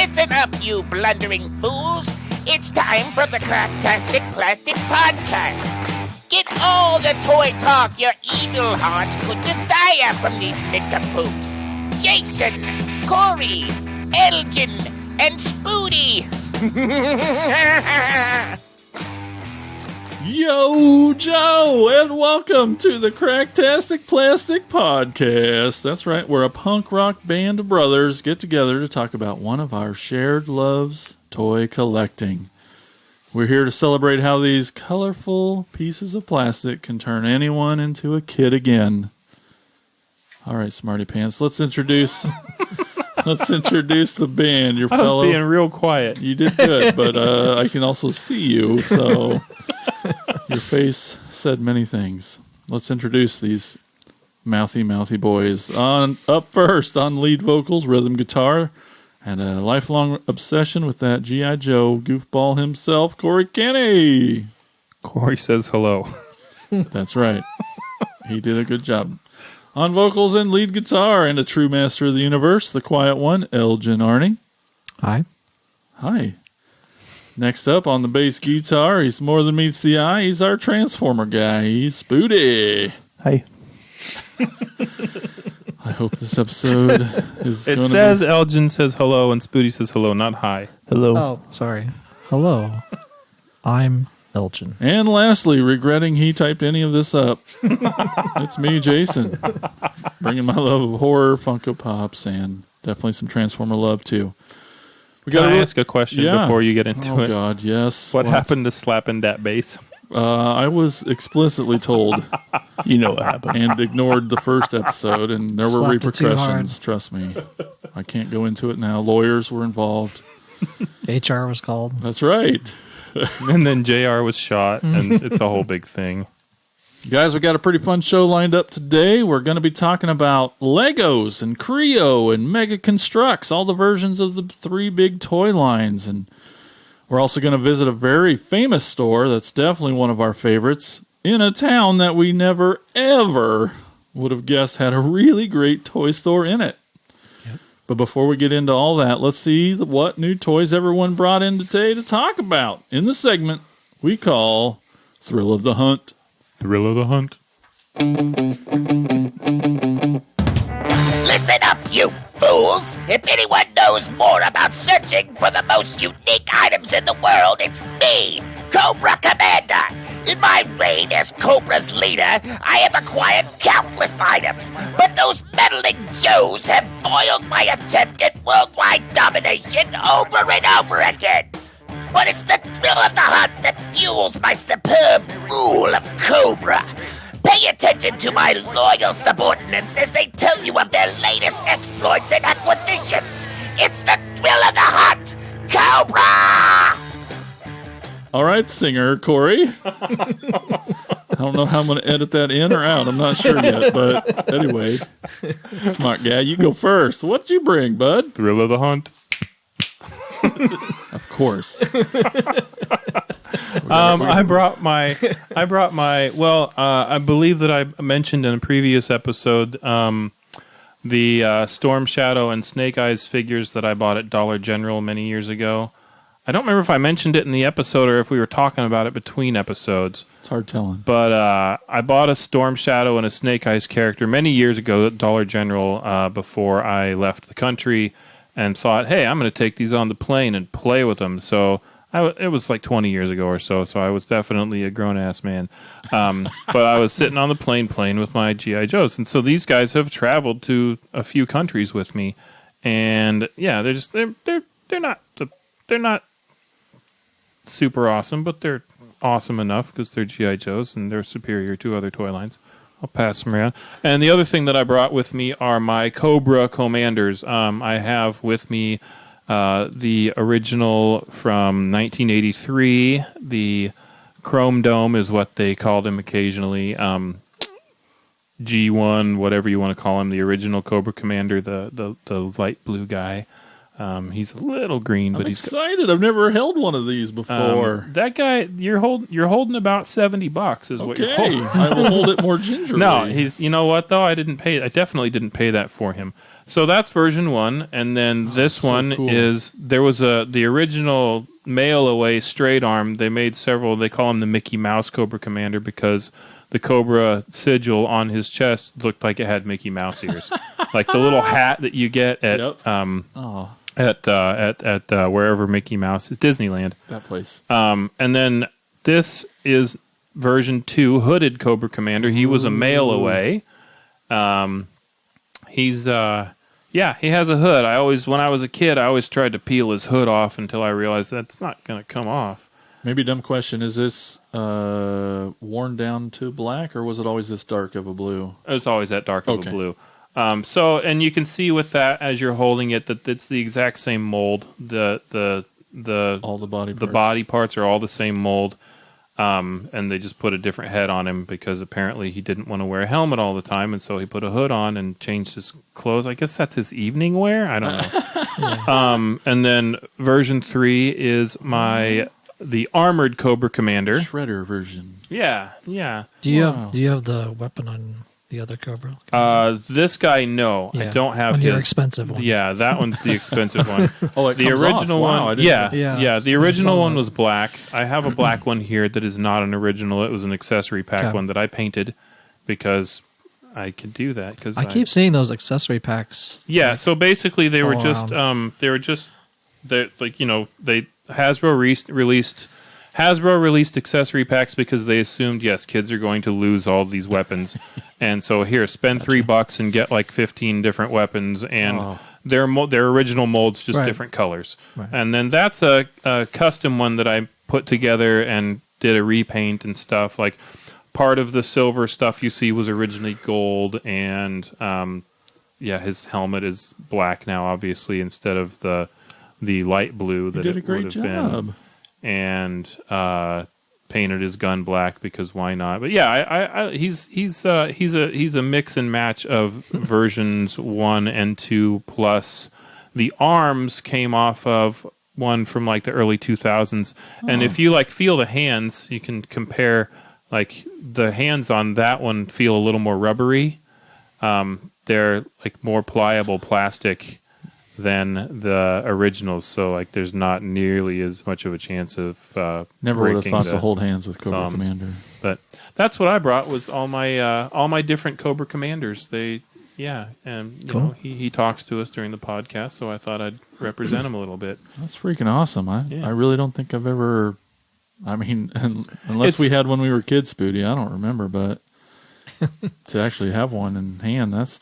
Listen up, you blundering fools. It's time for the Cracktastic Plastic Podcast. Get all the toy talk your evil hearts could desire from these nincompoops. Jason, Corey, Elgin, and Spoody. Yo, Joe, and welcome to the Cracktastic Plastic Podcast. That's right, we're a punk rock band of brothers get together to talk about one of our shared loves, toy collecting. We're here to celebrate how these colorful pieces of plastic can turn anyone into a kid again. All right, Smarty Pants, let's introduce the band. Your fellow, I was being real quiet. You did good, but I can also see you, so your face said many things. Let's introduce these mouthy boys. Up first, on lead vocals, rhythm guitar, and a lifelong obsession with that G.I. Joe goofball himself, Corey Kenny. Corey says hello. That's right. He did a good job. On vocals and lead guitar, and a true master of the universe, the quiet one, Elgin Arnie. Hi. Hi. Next up, on the bass guitar, he's more than meets the eye. He's our Transformer guy. He's Spoody. Hi. I hope this episode is It says Elgin says hello and Spoody says hello, not hi. Hello. Oh, sorry. Hello. I'm Elgin. And lastly, regretting he typed any of this up, it's me, Jason, bringing my love of horror, Funko Pops, and definitely some Transformer love, too. Can I ask a question before you get into it? Oh, God, yes. What happened to slapping that bass? I was explicitly told. You know what happened. And ignored the first episode, and there were repercussions, trust me. I can't go into it now. Lawyers were involved. HR was called. That's right. And then JR was shot, and it's a whole big thing. Guys, we got a pretty fun show lined up today. We're going to be talking about Legos and Kre-O and Mega Construx, all the versions of the three big toy lines. And we're also going to visit a very famous store that's definitely one of our favorites in a town that we never, ever would have guessed had a really great toy store in it. Yep. But before we get into all that, let's see what new toys everyone brought in today to talk about in the segment we call Thrill of the Hunt. Thrill of the Hunt. Listen up, you fools! If anyone knows more about searching for the most unique items in the world, it's me, Cobra Commander! In my reign as Cobra's leader, I have acquired countless items, but those meddling Joes have foiled my attempt at worldwide domination over and over again! But it's the thrill of the hunt that fuels my superb rule of Cobra. Pay attention to my loyal subordinates as they tell you of their latest exploits and acquisitions. It's the thrill of the hunt, Cobra! All right, singer Corey. I don't know how I'm going to edit that in or out. I'm not sure yet, but anyway, smart guy, you go first. What'd you bring, bud? Thrill of the Hunt. Of course. I brought my, I believe that I mentioned in a previous episode, the Storm Shadow and Snake Eyes figures that I bought at Dollar General many years ago. I don't remember if I mentioned it in the episode or if we were talking about it between episodes. It's hard telling. But I bought a Storm Shadow and a Snake Eyes character many years ago at Dollar General before I left the country, and thought, hey, I'm going to take these on the plane and play with them. So it was like 20 years ago or so I was definitely a grown-ass man. But I was sitting on the plane playing with my G.I. Joes. And so these guys have traveled to a few countries with me. And yeah, they're not super awesome, but they're awesome enough because they're G.I. Joes and they're superior to other toy lines. I'll pass them around. And the other thing that I brought with me are my Cobra Commanders. I have with me the original from 1983. The Chrome Dome is what they called him occasionally. G1, whatever you want to call him. The original Cobra Commander, the light blue guy. He's a little green, but I'm he's excited. I've never held one of these before. that guy. You're holding about $70 is what you're holding. I will hold it more gingerly. No, he's. You know what though? I definitely didn't pay that for him. So that's version 1, and then this so one cool. is there was the original mail away straight arm. They made several. They call him the Mickey Mouse Cobra Commander because the Cobra sigil on his chest looked like it had Mickey Mouse ears, like the little hat that you get at wherever Mickey Mouse is, Disneyland. That place. And then this is version 2, hooded Cobra Commander. He was a mail away. He's he has a hood. When I was a kid, I always tried to peel his hood off until I realized that's not going to come off. Maybe a dumb question. Is this worn down to black, or was it always this dark of a blue? It's always that dark of a blue. And you can see with that as you're holding it that it's the exact same mold. All the body parts. The body parts are all the same mold. And they just put a different head on him because apparently he didn't want to wear a helmet all the time, and so he put a hood on and changed his clothes. I guess that's his evening wear. I don't know. And then version 3 is the armored Cobra Commander. Shredder version. Yeah. Do you have the weapon on the other Cobra? This guy, no, Yeah. I don't have On his your expensive one. Yeah, that one's the expensive one. Oh, it The comes original off. Wow, I one, didn't know. Yeah, the I original saw one that. was black. I have a black one here that is not an original. It was an accessory pack Okay. one that I painted because I could do that. Because I keep seeing those accessory packs. yeah. So basically, they were all just Hasbro released accessory packs because they assumed, yes, kids are going to lose all these weapons. And so here, spend $3 and get like 15 different weapons, and their original molds, just Right. different colors. Right. And then that's a custom one that I put together and did a repaint and stuff. Like part of the silver stuff you see was originally gold, and his helmet is black now, obviously, instead of the light blue that You did a it great would have been. job. And painted his gun black because why not? But yeah, he's a mix and match of versions 1 and 2 plus the arms came off of one from like the early 2000s. And if you like feel the hands, you can compare like the hands on that one feel a little more rubbery. They're like more pliable plastic than the originals, so like there's not nearly as much of a chance of Never would have breaking thought the to hold hands with Cobra thumbs. Commander. But that's what I brought was all my different Cobra Commanders. And you Cool. know he talks to us during the podcast, so I thought I'd represent him a little bit. That's freaking awesome. I really don't think I've ever. I mean, unless It's- we had when we were kids, Spooty. I don't remember, but to actually have one in hand, that's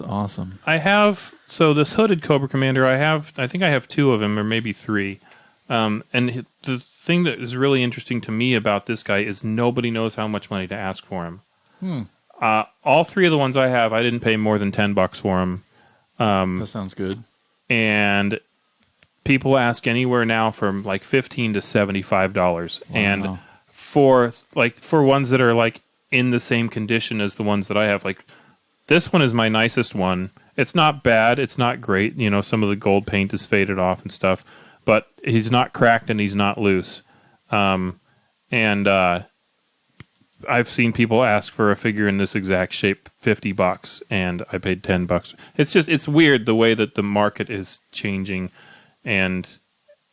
awesome. I have this hooded Cobra Commander. I think I have 2 of them, or maybe 3. And the thing that is really interesting to me about this guy is nobody knows how much money to ask for him. All 3 of the ones I have, I didn't pay more than $10 for them. That sounds good. And people ask anywhere now from like $15 to $75. Wow. And for ones that are like in the same condition as the ones that I have, like this one is my nicest one. It's not bad. It's not great. You know, some of the gold paint is faded off and stuff, but he's not cracked and he's not loose. I've seen people ask for a figure in this exact shape, $50, and I paid $10. It's weird the way that the market is changing and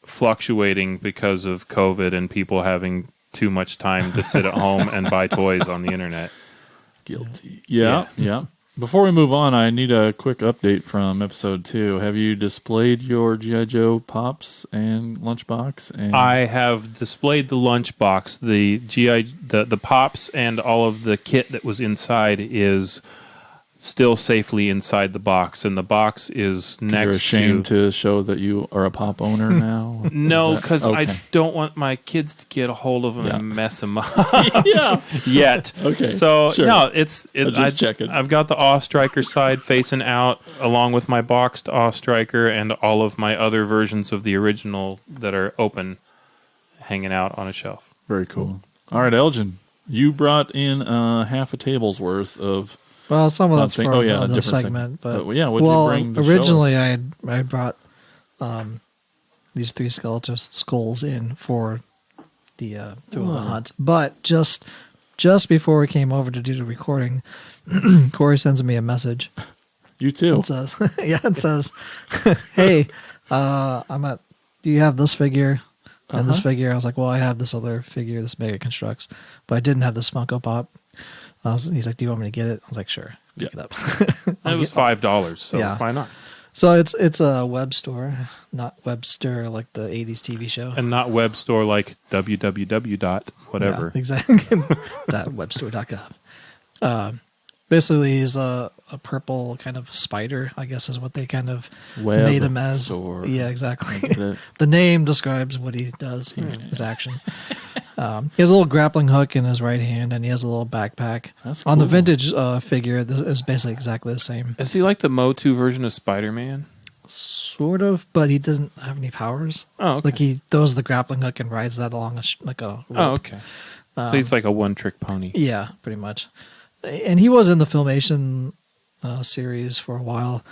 fluctuating because of COVID and people having too much time to sit at home and buy toys on the internet. Guilty. Yeah. Before we move on, I need a quick update from episode 2. Have you displayed your G.I. Joe Pops and Lunchbox? And I have displayed the lunchbox. The Pops and all of the kit that was inside is still safely inside the box, and the box is next you're ashamed to show that you are a Pop owner now? No, because okay. I don't want my kids to get a hold of them and mess them up. Yeah. Yet. Okay. So sure. no, just checking. I've got the Awe Striker side facing out, along with my boxed Awe Striker and all of my other versions of the original that are open, hanging out on a shelf. Very cool. All right, Elgin, you brought in half a table's worth of. Well, some of that's Nothing. from Oh, yeah, a the different segment. segment. But But, yeah, what'd you bring to show originally us? I brought these 3 skeletal skulls in for the hunt. But just before we came over to do the recording, Corey sends me a message. You too. It says, it says, "Hey, do you have this figure and this figure?" I was like, "Well, I have this other figure, this Mega Construx, but I didn't have this Funko Pop." He's like, "Do you want me to get it?" I was like, "Sure, pick it up." It was $5, so Yeah. why not? So it's a web store, not Webster like the 80s TV show. And not web store like www. whatever. Yeah, exactly. webstore.com. Basically, he's a purple kind of spider, I guess is what they kind of Web made him as. sword. Yeah, exactly. That's it. The name describes what he does, his action. He has a little grappling hook in his right hand, and he has a little backpack. That's On the cool. vintage figure, this is basically exactly the same. Is he like the Motu version of Spider-Man? Sort of, but he doesn't have any powers. Oh, okay. Like he throws the grappling hook and rides that along like a rope. Oh, okay. So he's like a one-trick pony. Yeah, pretty much. And he was in the Filmation series for a while.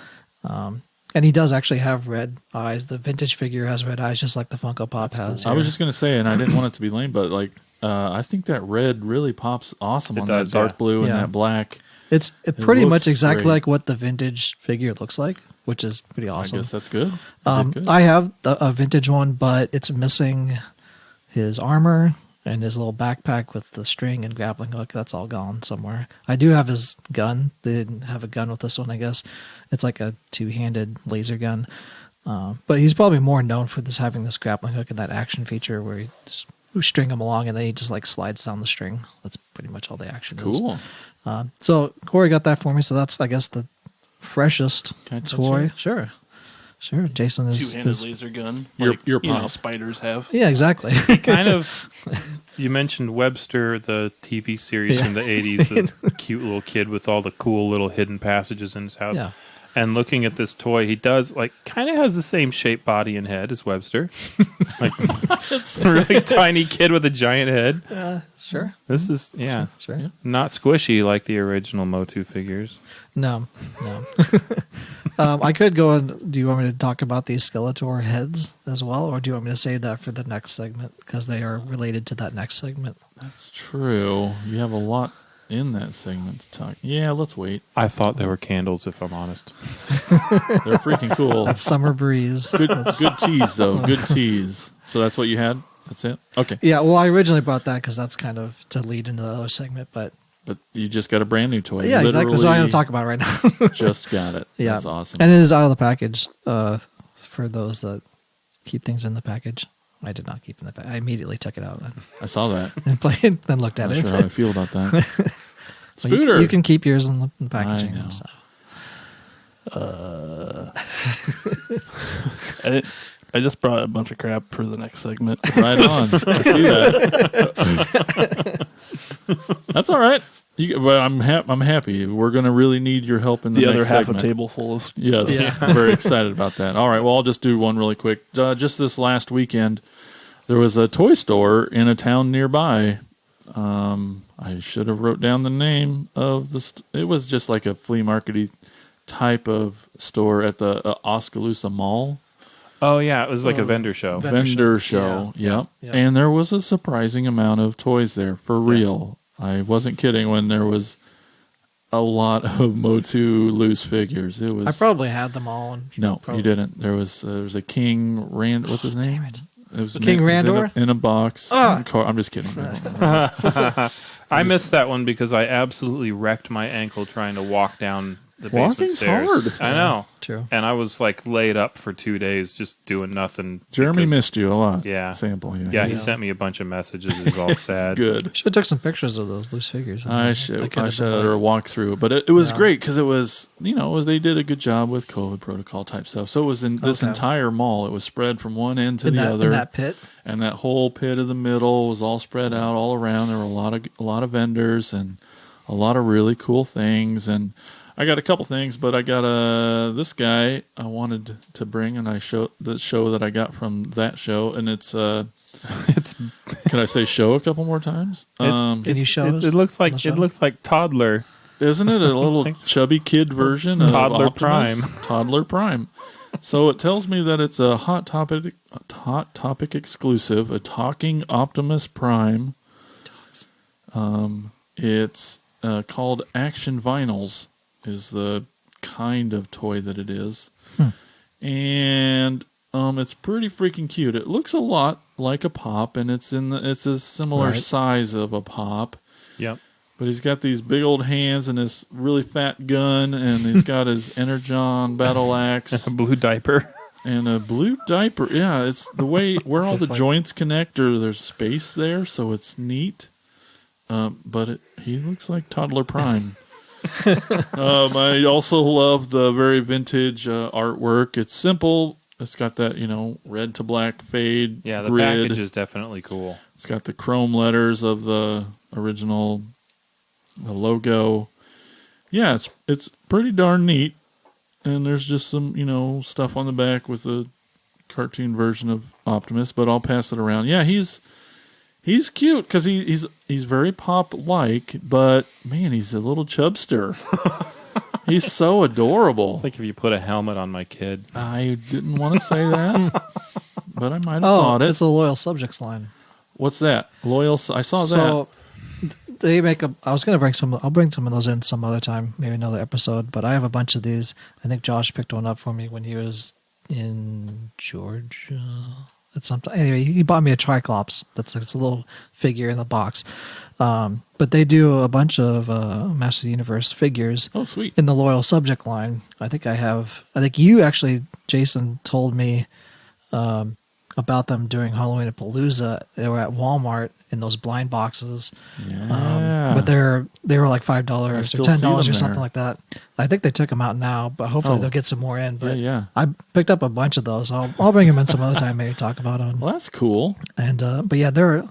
And he does actually have red eyes. The vintage figure has red eyes, just like the Funko Pop has. I was just gonna say, and I didn't want it to be lame, but like I think that red really pops awesome It on does, that dark yeah. blue and Yeah. that black. It's pretty looks much exactly great. like what the vintage figure looks like, which is pretty awesome. I guess that's good. They did good. I have a vintage one, but it's missing his armor and his little backpack with the string and grappling hook. That's all gone somewhere. I do have his gun. They didn't have a gun with this one, I guess. It's like a 2-handed laser gun. But he's probably more known for this having this grappling hook and that action feature where you string him along and then he just like slides down the string. That's pretty much all the action is. Cool. So Corey got that for me. So that's, I guess, the freshest Can I touch toy. it? Sure. Jason is. Two-handed laser gun. Your like, you know, pop. spiders have. Yeah, exactly. Kind of. You mentioned Webster, the TV series from the 80s, the cute little kid with all the cool little hidden passages in his house. Yeah. And looking at this toy, he does kind of has the same shape, body, and head as Webster. Like it's a really tiny kid with a giant head. Sure. This is Sure. not squishy like the original Motu figures. No. I could go and. Do you want me to talk about these Skeletor heads as well, or do you want me to save that for the next segment because they are related to that next segment? That's true. You have a lot in that segment to talk. Yeah, let's wait. I thought they were candles, if I'm honest. They're freaking cool. That's Summer Breeze. Good tease though. Good tease. So that's what you had. That's it. Okay. Yeah. Well, I originally brought that because that's kind of to lead into the other segment, but But you just got a brand new toy. yeah, exactly. So I'm going Literally to talk about it right now. just got it. Yeah, That's awesome. And it is out of the package. For those that keep things in the package, I did not keep in the package. I immediately took it out I saw that. and played, then looked at Not it. sure how I feel about that. Well, you, Spooter. you can keep yours in the packaging. I know. And stuff. I just brought a bunch of crap for the next segment. Right on. I see that. That's all right. Well, I'm happy. We're going to really need your help in the The other next half segment. a table full of Yes, I'm very excited about that. All right, well, I'll just do one really quick. Just this last weekend, there was a toy store in a town nearby. I should have wrote down the name of the. It was just like a flea markety type of store at the Oskaloosa Mall. Oh, yeah. It was like a vendor show. Vendor show. Yep. Yeah. And there was a surprising amount of toys there, for real. I wasn't kidding when there was a lot of Motu loose figures. It was. I probably had them all. And No, probably, you didn't. There was a King Rand. What's his name? Damn it. It was King it was Randor? in a box. Ah. I'm just kidding. I missed that one because I absolutely wrecked my ankle trying to walk down the basement Walking's stairs. hard. I know. True. And I was laid up for 2 days just doing nothing. Jeremy because- missed you a lot. Yeah. Sample. Yeah, he sent me a bunch of messages. He was all sad. Good. Should have took some pictures of those loose figures. I That should could have have been or like- walk through it, but it was Yeah. great because it was they did a good job with COVID protocol type stuff. So it was in this Okay. entire mall. It was spread from one end to in the that, other, in that pit. and that whole pit of the middle was all spread out all around. There were a lot of vendors and a lot of really cool things. And I got a couple things, but I got this guy I wanted to bring, and I show the show that I got from that show, and it's It's can I say show a couple more times? Can you show us It looks on the like show? toddler. Isn't it a little chubby kid version of Toddler Optimus? Prime. Toddler Prime. So it tells me that it's a Hot Topic exclusive, a talking Optimus Prime. It's called Action Vinyls is the kind of toy that it is. And it's pretty freaking cute. It looks a lot like a Pop, and it's a similar size of a Pop. Yep. But he's got these big old hands and this really fat gun, and he's got his Energon battle axe. A blue diaper. And a blue diaper. Yeah, it's the way where all the joints connect, there's space there, so it's neat. But he looks like Toddler Prime. I also love the very vintage artwork. It's simple. It's got that, red to black fade Yeah, the grid. package is definitely cool. It's got the chrome letters of the original logo. Yeah, it's pretty darn neat. And there's just some, stuff on the back with a cartoon version of Optimus, but I'll pass it around. Yeah, he's cute because he's very Pop-like, but man, he's a little chubster. He's so adorable. It's like if you put a helmet on my kid. I didn't want to say that, but I might have thought it. It's a Loyal Subjects line. What's that? Loyal. I saw that. So they make I was going to bring some. I'll bring some of those in some other time, maybe another episode. But I have a bunch of these. I think Josh picked one up for me when he was in Georgia. Anyway, he bought me a Triclops. It's a little figure in the box. But they do a bunch of Masters of the Universe figures. Oh, sweet. In the Loyal Subject line. I think you actually, Jason, told me about them during Halloween at Palooza. They were at Walmart in those blind boxes. Yeah. But they were like $5 or still $10 see or them something there. like that. I think they took them out now, but hopefully they'll get some more in. But Yeah. I picked up a bunch of those. I'll bring them in some other time, maybe talk about them. Well, that's cool. And but yeah, they're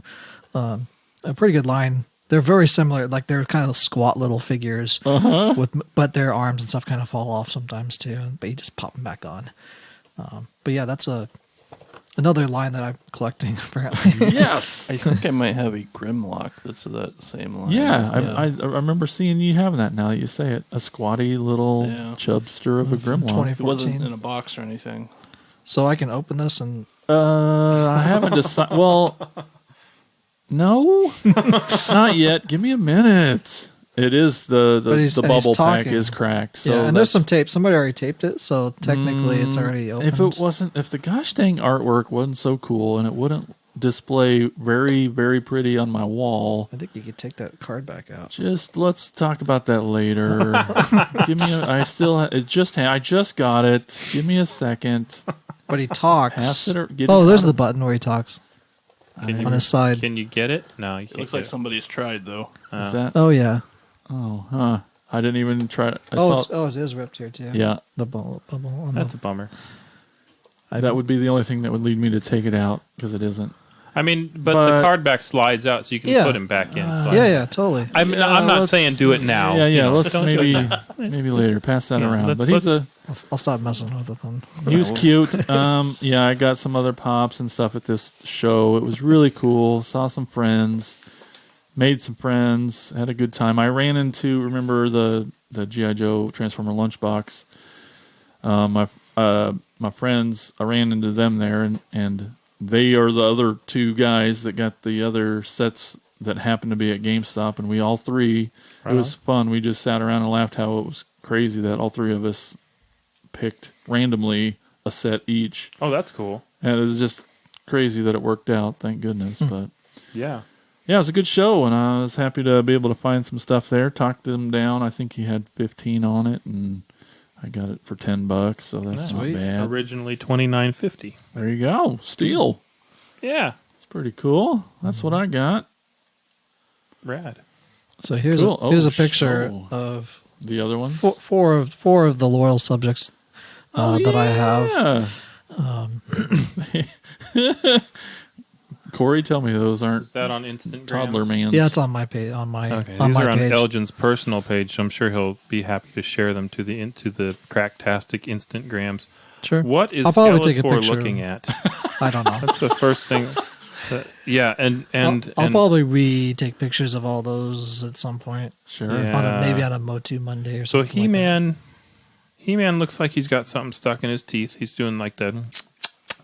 a pretty good line. They're very similar. Like they're kind of squat little figures, but their arms and stuff kind of fall off sometimes too. But you just pop them back on. But yeah, that's another line that I'm collecting apparently. Yes. I think I might have a Grimlock that's that same line. Yeah, I remember seeing you having that now that you say it. A squatty little chubster of a Grimlock. It wasn't 2014. in a box or anything. So I can open this and I haven't decided. Well, no, not yet. Give me a minute. It is the bubble pack talking. is cracked. So and there's some tape. Somebody already taped it, so technically it's already opened. If the gosh dang artwork wasn't so cool and it wouldn't display very, very pretty on my wall, I think you could take that card back out. just let's talk about that later. Give me I just got it. Give me a second. But he talks. Pass it or get Oh, it there's out the of- button where he talks Can on his side. Can you get it? No, you It can't. looks get like it. somebody's tried though. Is that? Oh yeah. Oh, huh. I didn't even try. I saw. it is ripped here too. Yeah, The bubble on That's the, a bummer. that would be the only thing that would lead me to take it out because it isn't. I mean, but But- the card back slides out, so you can Yeah. put him back in. yeah, totally. I'm not let's- saying do it now. Yeah, you know. let's Don't do it maybe later pass that Yeah, around. let's- But he's let's- I'll stop messing with it then. he was cute. Yeah, I got some other pops and stuff at this show. It was really cool. Saw some friends, made some friends, had a good time. I ran into remember the G.I. Joe Transformer lunchbox. My friends, I ran into them there, and they are the other two guys that got the other sets that happened to be at GameStop, and we all three. Right It was fun. We just sat around and laughed how it was crazy that all three of us picked randomly a set each, Oh, that's cool. and it was just crazy that it worked out. Thank goodness, but. Yeah. Yeah, it was a good show, and I was happy to be able to find some stuff there. Talked them down. I think he had 15 on it, and I got it for $10, so that's not Sweet. bad. Originally $29.50. There you go, steal. Yeah. It's pretty cool. That's what I got. Rad. So here's Cool. here's Oh, a picture show. of The other ones. four of the Loyal Subjects that I have. Corey, tell me those aren't Is that on Instant toddler Grams? man's. Yeah, it's on my page. On my Okay, on these my are on page. Elgin's personal page, so I'm sure he'll be happy to share them to the Cracktastic Instant Grams. Sure. What is I'll probably take a Skeletor picture. looking at? I don't know. That's the first thing. Yeah, and I'll probably retake pictures of all those at some point. Sure. Yeah. Maybe on a Motu Monday or so something. like that. He-Man looks like he's got something stuck in his teeth. He's doing like the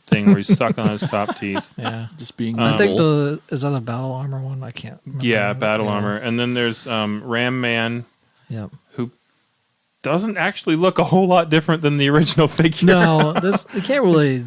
thing where he's sucking on his top teeth. Yeah. Just being. I think evil. is that a battle armor one? I can't remember. Yeah, battle armor. And then there's Ram Man, Yep. who doesn't actually look a whole lot different than the original figure. No, you can't really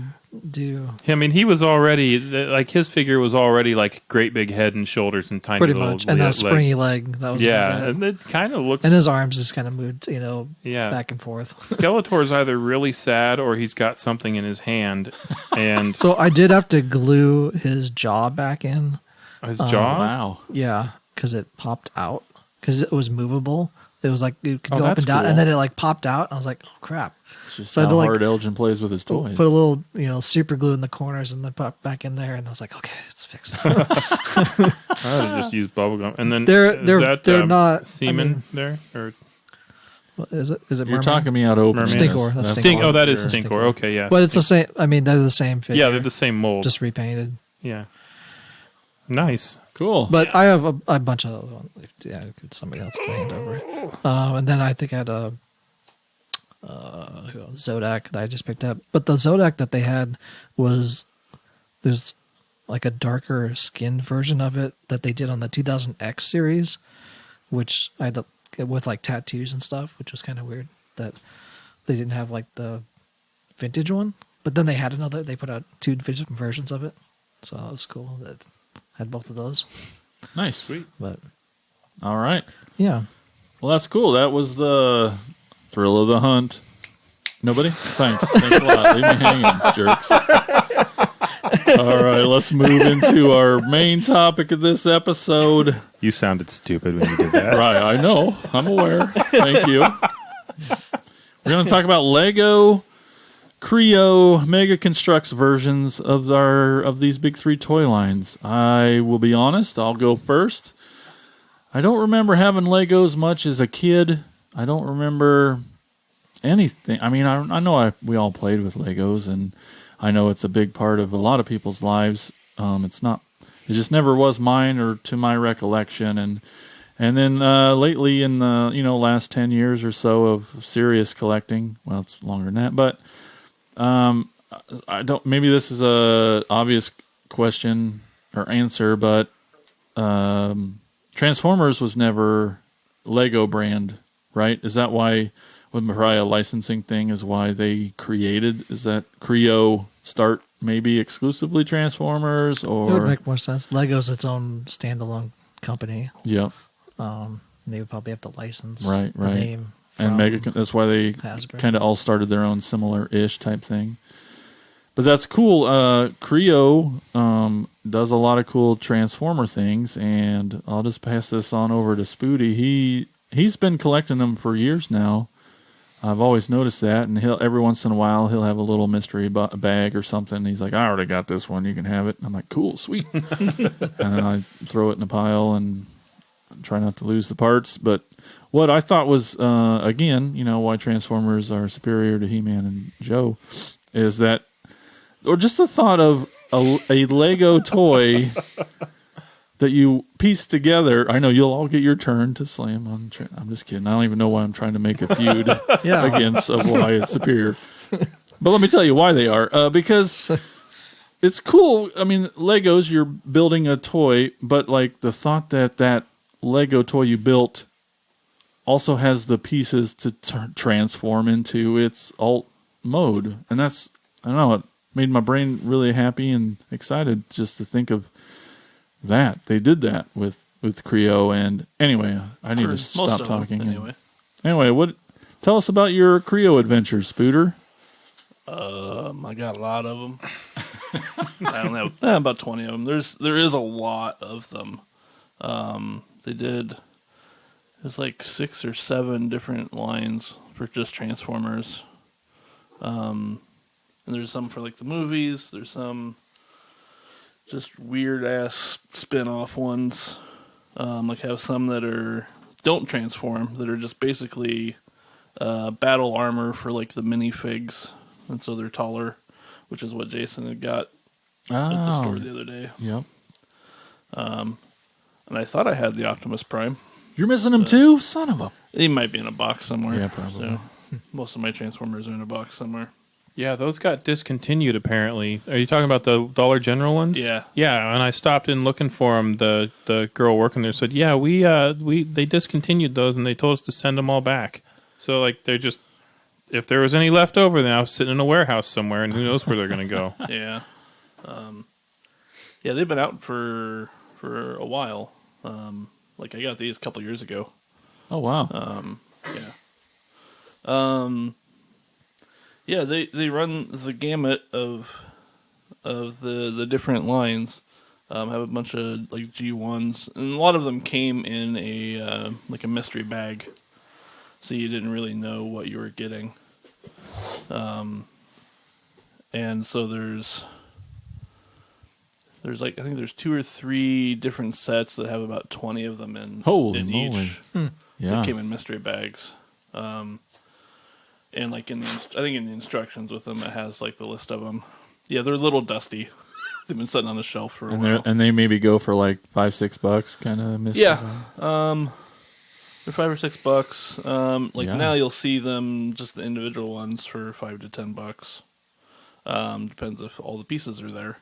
do. I mean, he was already like his figure was already like great big head and shoulders and tiny Pretty little much, and that legs. springy leg. That was Yeah, about it. and it kind of looks. And his arms just kind of moved, Yeah. back and forth. Skeletor's either really sad or he's got something in his hand, and So I did have to glue his jaw back in. his jaw. Wow. Yeah, because it popped out because it was movable. It was like it could Oh, go up that's and down, cool. and then it like popped out. I was like, "Oh crap!" It's just So I had how to, like, hard Elgin plays with his toys. Put a little, super glue in the corners, and then pop back in there. And I was like, "Okay, it's fixed." I would have just used bubble gum, and then They're- is they're- that, they're not- semen I mean- there or What is it? Is it You're merman? talking me out open. Merman. Stinkor, that's Stink? Oh, that is Sure. Stinkor. Okay, yeah. But it's the same. I mean, they're the same figure. yeah, they're the same mold. just repainted. yeah, nice. Cool. But I have a bunch of other ones. Yeah, somebody else to hand over. And then I think I had a Zodak that I just picked up. But the Zodak that they had there's like a darker skinned version of it that they did on the 2000X series, which I had with like tattoos and stuff, which was kind of weird that they didn't have like the vintage one. But then they put out two different versions of it. So that was cool. That had both of those. Nice. Sweet. But All right. yeah. Well, that's cool. That was the thrill of the hunt. Nobody? Thanks. Thanks a lot. Leave me hanging, jerks. All right, let's move into our main topic of this episode. You sounded stupid when you did that. Right, I know. I'm aware. Thank you. We're going to talk about Lego Kre-O Mega Construx versions of these big three toy lines. I will be honest. I'll go first. I don't remember having Legos much as a kid. I don't remember anything. I mean, I know we all played with Legos, and I know it's a big part of a lot of people's lives. It just never was mine or to my recollection. And then lately, in the last 10 years or so of serious collecting, well, it's longer than that, but I don't. Maybe this is a obvious question or answer, but Transformers was never Lego brand, right? Is that why? With probably a licensing thing is why they created. Is that Kre-O start maybe exclusively Transformers or? It would make more sense. Lego's its own standalone company. Yep. They would probably have to license Right. the name. And from that's why they Hasbro. kind of all started their own similar-ish type thing. But that's cool. Kre-O does a lot of cool Transformer things, and I'll just pass this on over to Spoody. He's been collecting them for years now. I've always noticed that, and every once in a while he'll have a little mystery bag or something. He's like, "I already got this one. You can have it." And I'm like, "Cool, sweet." And then I throw it in a pile and try not to lose the parts. But what I thought was, again, why Transformers are superior to He-Man and Joe is that, or just the thought of a Lego toy that you piece together. I know you'll all get your turn to slam on. I'm just kidding. I don't even know why I'm trying to make a feud against of why it's superior. But let me tell you why they are. Because it's cool. I mean, Legos, you're building a toy, but like the thought that Lego toy you built also has the pieces to transform into its alt mode. And that's, I don't know, it made my brain really happy and excited just to think of that. They did that with Kre-O. And anyway, I need to stop talking. Anyway, tell us about your Kre-O adventures, Spooter. I got a lot of them. I don't know, about 20 of them. There is a lot of them. There's like 6 or 7 different lines for just Transformers. And there's some for like the movies. There's some just weird ass spin-off ones. Like have some that don't transform, that are just basically battle armor for like the minifigs, and so they're taller, which is what Jason had got at the store the other day. Yep. And I thought I had the Optimus Prime. You're missing him too? Son of a... He might be in a box somewhere. Yeah, probably. So, Most of my Transformers are in a box somewhere. Yeah, those got discontinued apparently. Are you talking about the Dollar General ones? Yeah. Yeah, and I stopped in looking for them. The girl working there said, "Yeah, they discontinued those and they told us to send them all back." So like they're just if there was any left over now sitting in a warehouse somewhere and who knows where they're going to go. Yeah. Yeah, they've been out for a while. Like I got these a couple years ago. Oh wow. Yeah. Yeah, they run the gamut of the different lines. Have a bunch of like G1s, and a lot of them came in a like a mystery bag, so you didn't really know what you were getting. And so there's like I think there's 2 or 3 different sets that have about 20 of them in Holy in moly. each. Yeah. They came in mystery bags. And like I think in the instructions with them, it has like the list of them. Yeah, they're a little dusty. They've been sitting on the shelf for a while. And they maybe go for like $5-6 kind of mystery. Yeah, they're $5 or $6. Like Yeah. now, you'll see them just the individual ones for $5 to $10. Depends if all the pieces are there.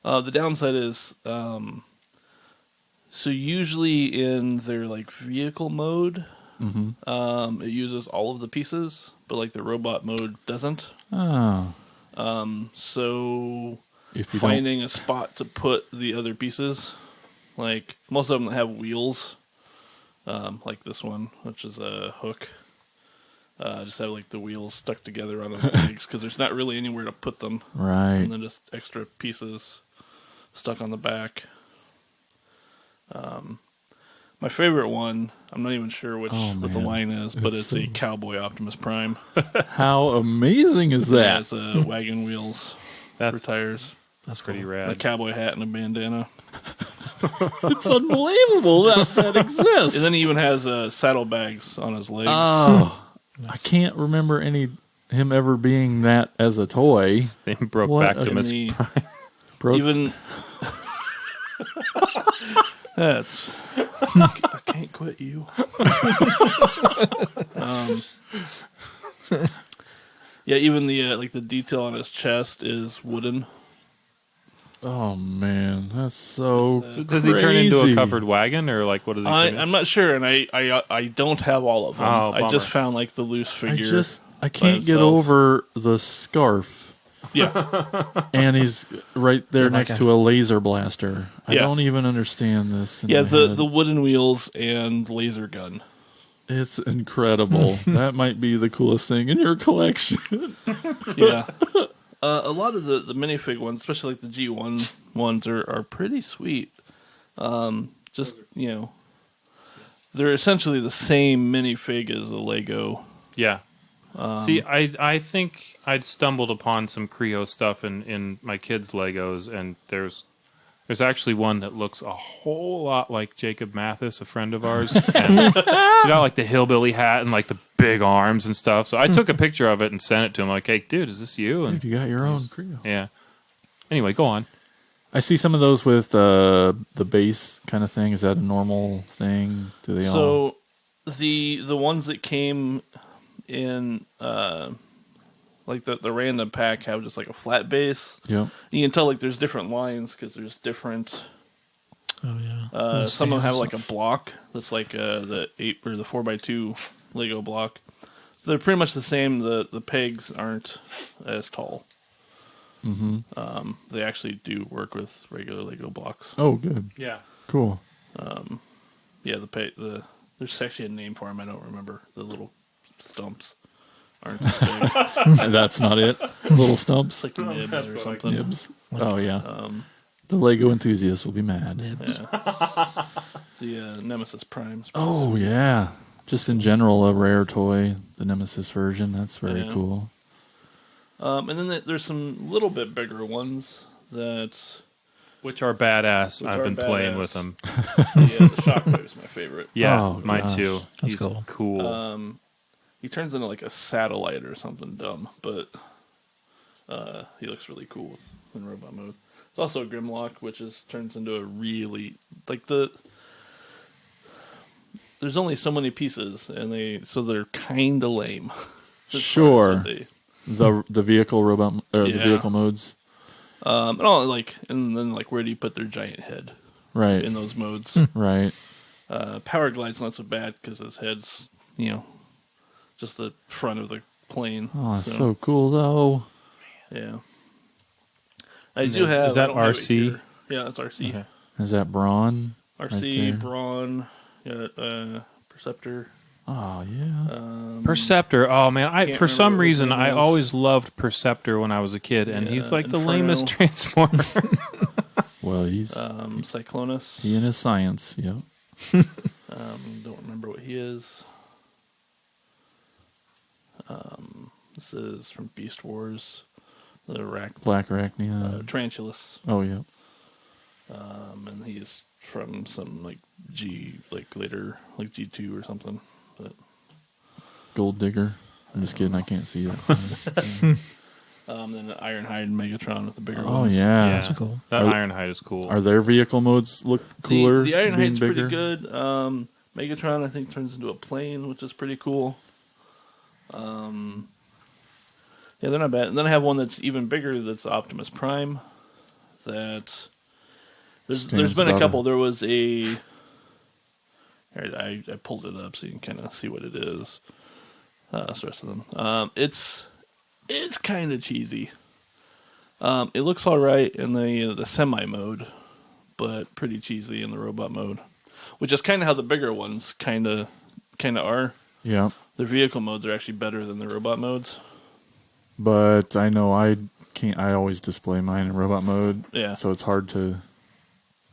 The downside is, so usually in their like vehicle mode, it uses all of the pieces, but like the robot mode doesn't. Oh. So If you finding a spot to put the other pieces, like most of them have wheels, like this one, which is a hook. Just have like the wheels stuck together on his legs because there's not really anywhere to put them, right. and then just extra pieces stuck on the back. My favorite one, I'm not even sure what the line is, but it's a Cowboy Optimus Prime. How amazing is It that? has wagon wheels for tires, That's Pretty cool. a rad. cowboy hat, and a bandana. It's unbelievable that exists. And then he even has saddlebags on his legs. Oh, I can't remember him ever being that as a toy. They broke What back a- to And Miss the- Broke- even that's I can't quit you. Yeah, even the like the detail on his chest is wooden. Oh man, that's so. Does he turn into a crazy. covered wagon or like what does he turn into? I'm not sure, and I don't have all of them. Oh, I just bummer. found like the loose figure. I can't get himself. over the scarf, Yeah, and he's right there Yeah, next like to a laser blaster. I Yeah. don't even understand this. in yeah. my The head. the wooden wheels and laser gun. It's incredible. That might be the coolest thing in your collection. Yeah. A lot of the minifig ones, especially like the G1 ones, are pretty sweet. Just, they're essentially the same minifig as a Lego. Yeah. See, I think I'd stumbled upon some Kre-O stuff in my kids' Legos, and there's actually one that looks a whole lot like Jacob Mathis, a friend of ours. And it's got like the hillbilly hat and like the big arms and stuff. So I took a picture of it and sent it to him. Like, hey, dude, is this you? And Dude, you got your own Kre-O. yeah. Anyway, go on. I see some of those with the base kind of thing. Is that a normal thing? Do they all? So the ones that came in like the random pack have just like a flat base. Yep. You can tell like there's different lines because there's different. Oh yeah. Some of them have like a block that's like the 8 or the 4x2 Lego block. So they're pretty much the same. The pegs aren't as tall. Mm-hmm. They actually do work with regular Lego blocks. Oh, good. Yeah. Cool. Yeah, there's actually a name for them. I don't remember. The little stumps aren't as big. That's not it. Little stumps. It's like the nibs or something. Nibs. Oh yeah. The Lego enthusiasts will be mad. Yeah. The Nemesis Primes. Oh yeah. Just in general, a rare toy, the Nemesis version. That's very Yeah. cool. And then there's some little bit bigger ones that. Which are badass. Which I've are been playing badass. with them. Yeah, the Shockwave's my favorite. Yeah, Oh, mine gosh. too. That's He's cool. cool. He turns into like a satellite or something dumb, but he looks really cool in robot mode. It's also a Grimlock, which turns into a really there's only so many pieces, and they're kind of lame. Sure. The vehicle robot or the Yeah. vehicle modes. And then where do you put their giant head Right. in those modes? Right. Power glide's not so bad because his head's just the front of the plane. Oh, it's so cool though. Yeah. I do have. Is that I don't have it RC? here. Yeah, that's RC. Okay. Is that Braun? RC, right there? Brawn, Perceptor. Oh yeah. Perceptor. Oh man, Can't for remember some what his reason name I is. always loved Perceptor when I was a kid, and he's like the Inferno. lamest transformer. Well, he's Cyclonus. he and his science. Yep. Don't remember what he is. This is from Beast Wars. The Black Arachnia. Tarantulas. Oh yeah. And he's from some later G2 or something. But Gold Digger. I'm just kidding. I can't see it. then the Ironhide Megatron with the bigger Oh ones. yeah. That's cool. That Are- Ironhide is cool. Are their vehicle modes look cooler? The being Ironhide's bigger? pretty good. Megatron I think turns into a plane, which is pretty cool. Yeah, they're not bad. And then I have one that's even bigger. That's Optimus Prime. That there's Stands been a about couple. There was a. Here, I pulled it up so you can kind of see what it is. That's the rest of them. It's kind of cheesy. It looks all right in the semi mode, but pretty cheesy in the robot mode, which is kind of how the bigger ones kind of are. Yeah. Their vehicle modes are actually better than the robot modes. But I know I can't. I always display mine in robot mode. Yeah. So it's hard to.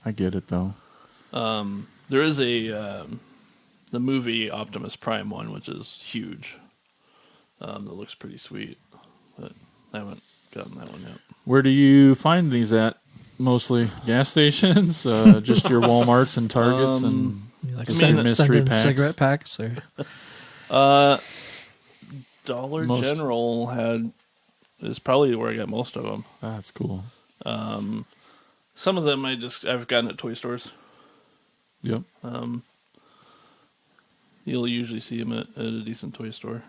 I get it though. There is the movie Optimus Prime one, which is huge. That looks pretty sweet, but I haven't gotten that one yet. Where do you find these at? Mostly gas stations, just your WalMarts and Targets, and You like Just send, your send mystery in packs. cigarette packs or Dollar Most- General is probably where I got most of them. that's cool. Some of them I've gotten at toy stores. Yep. You'll usually see them at a decent toy store.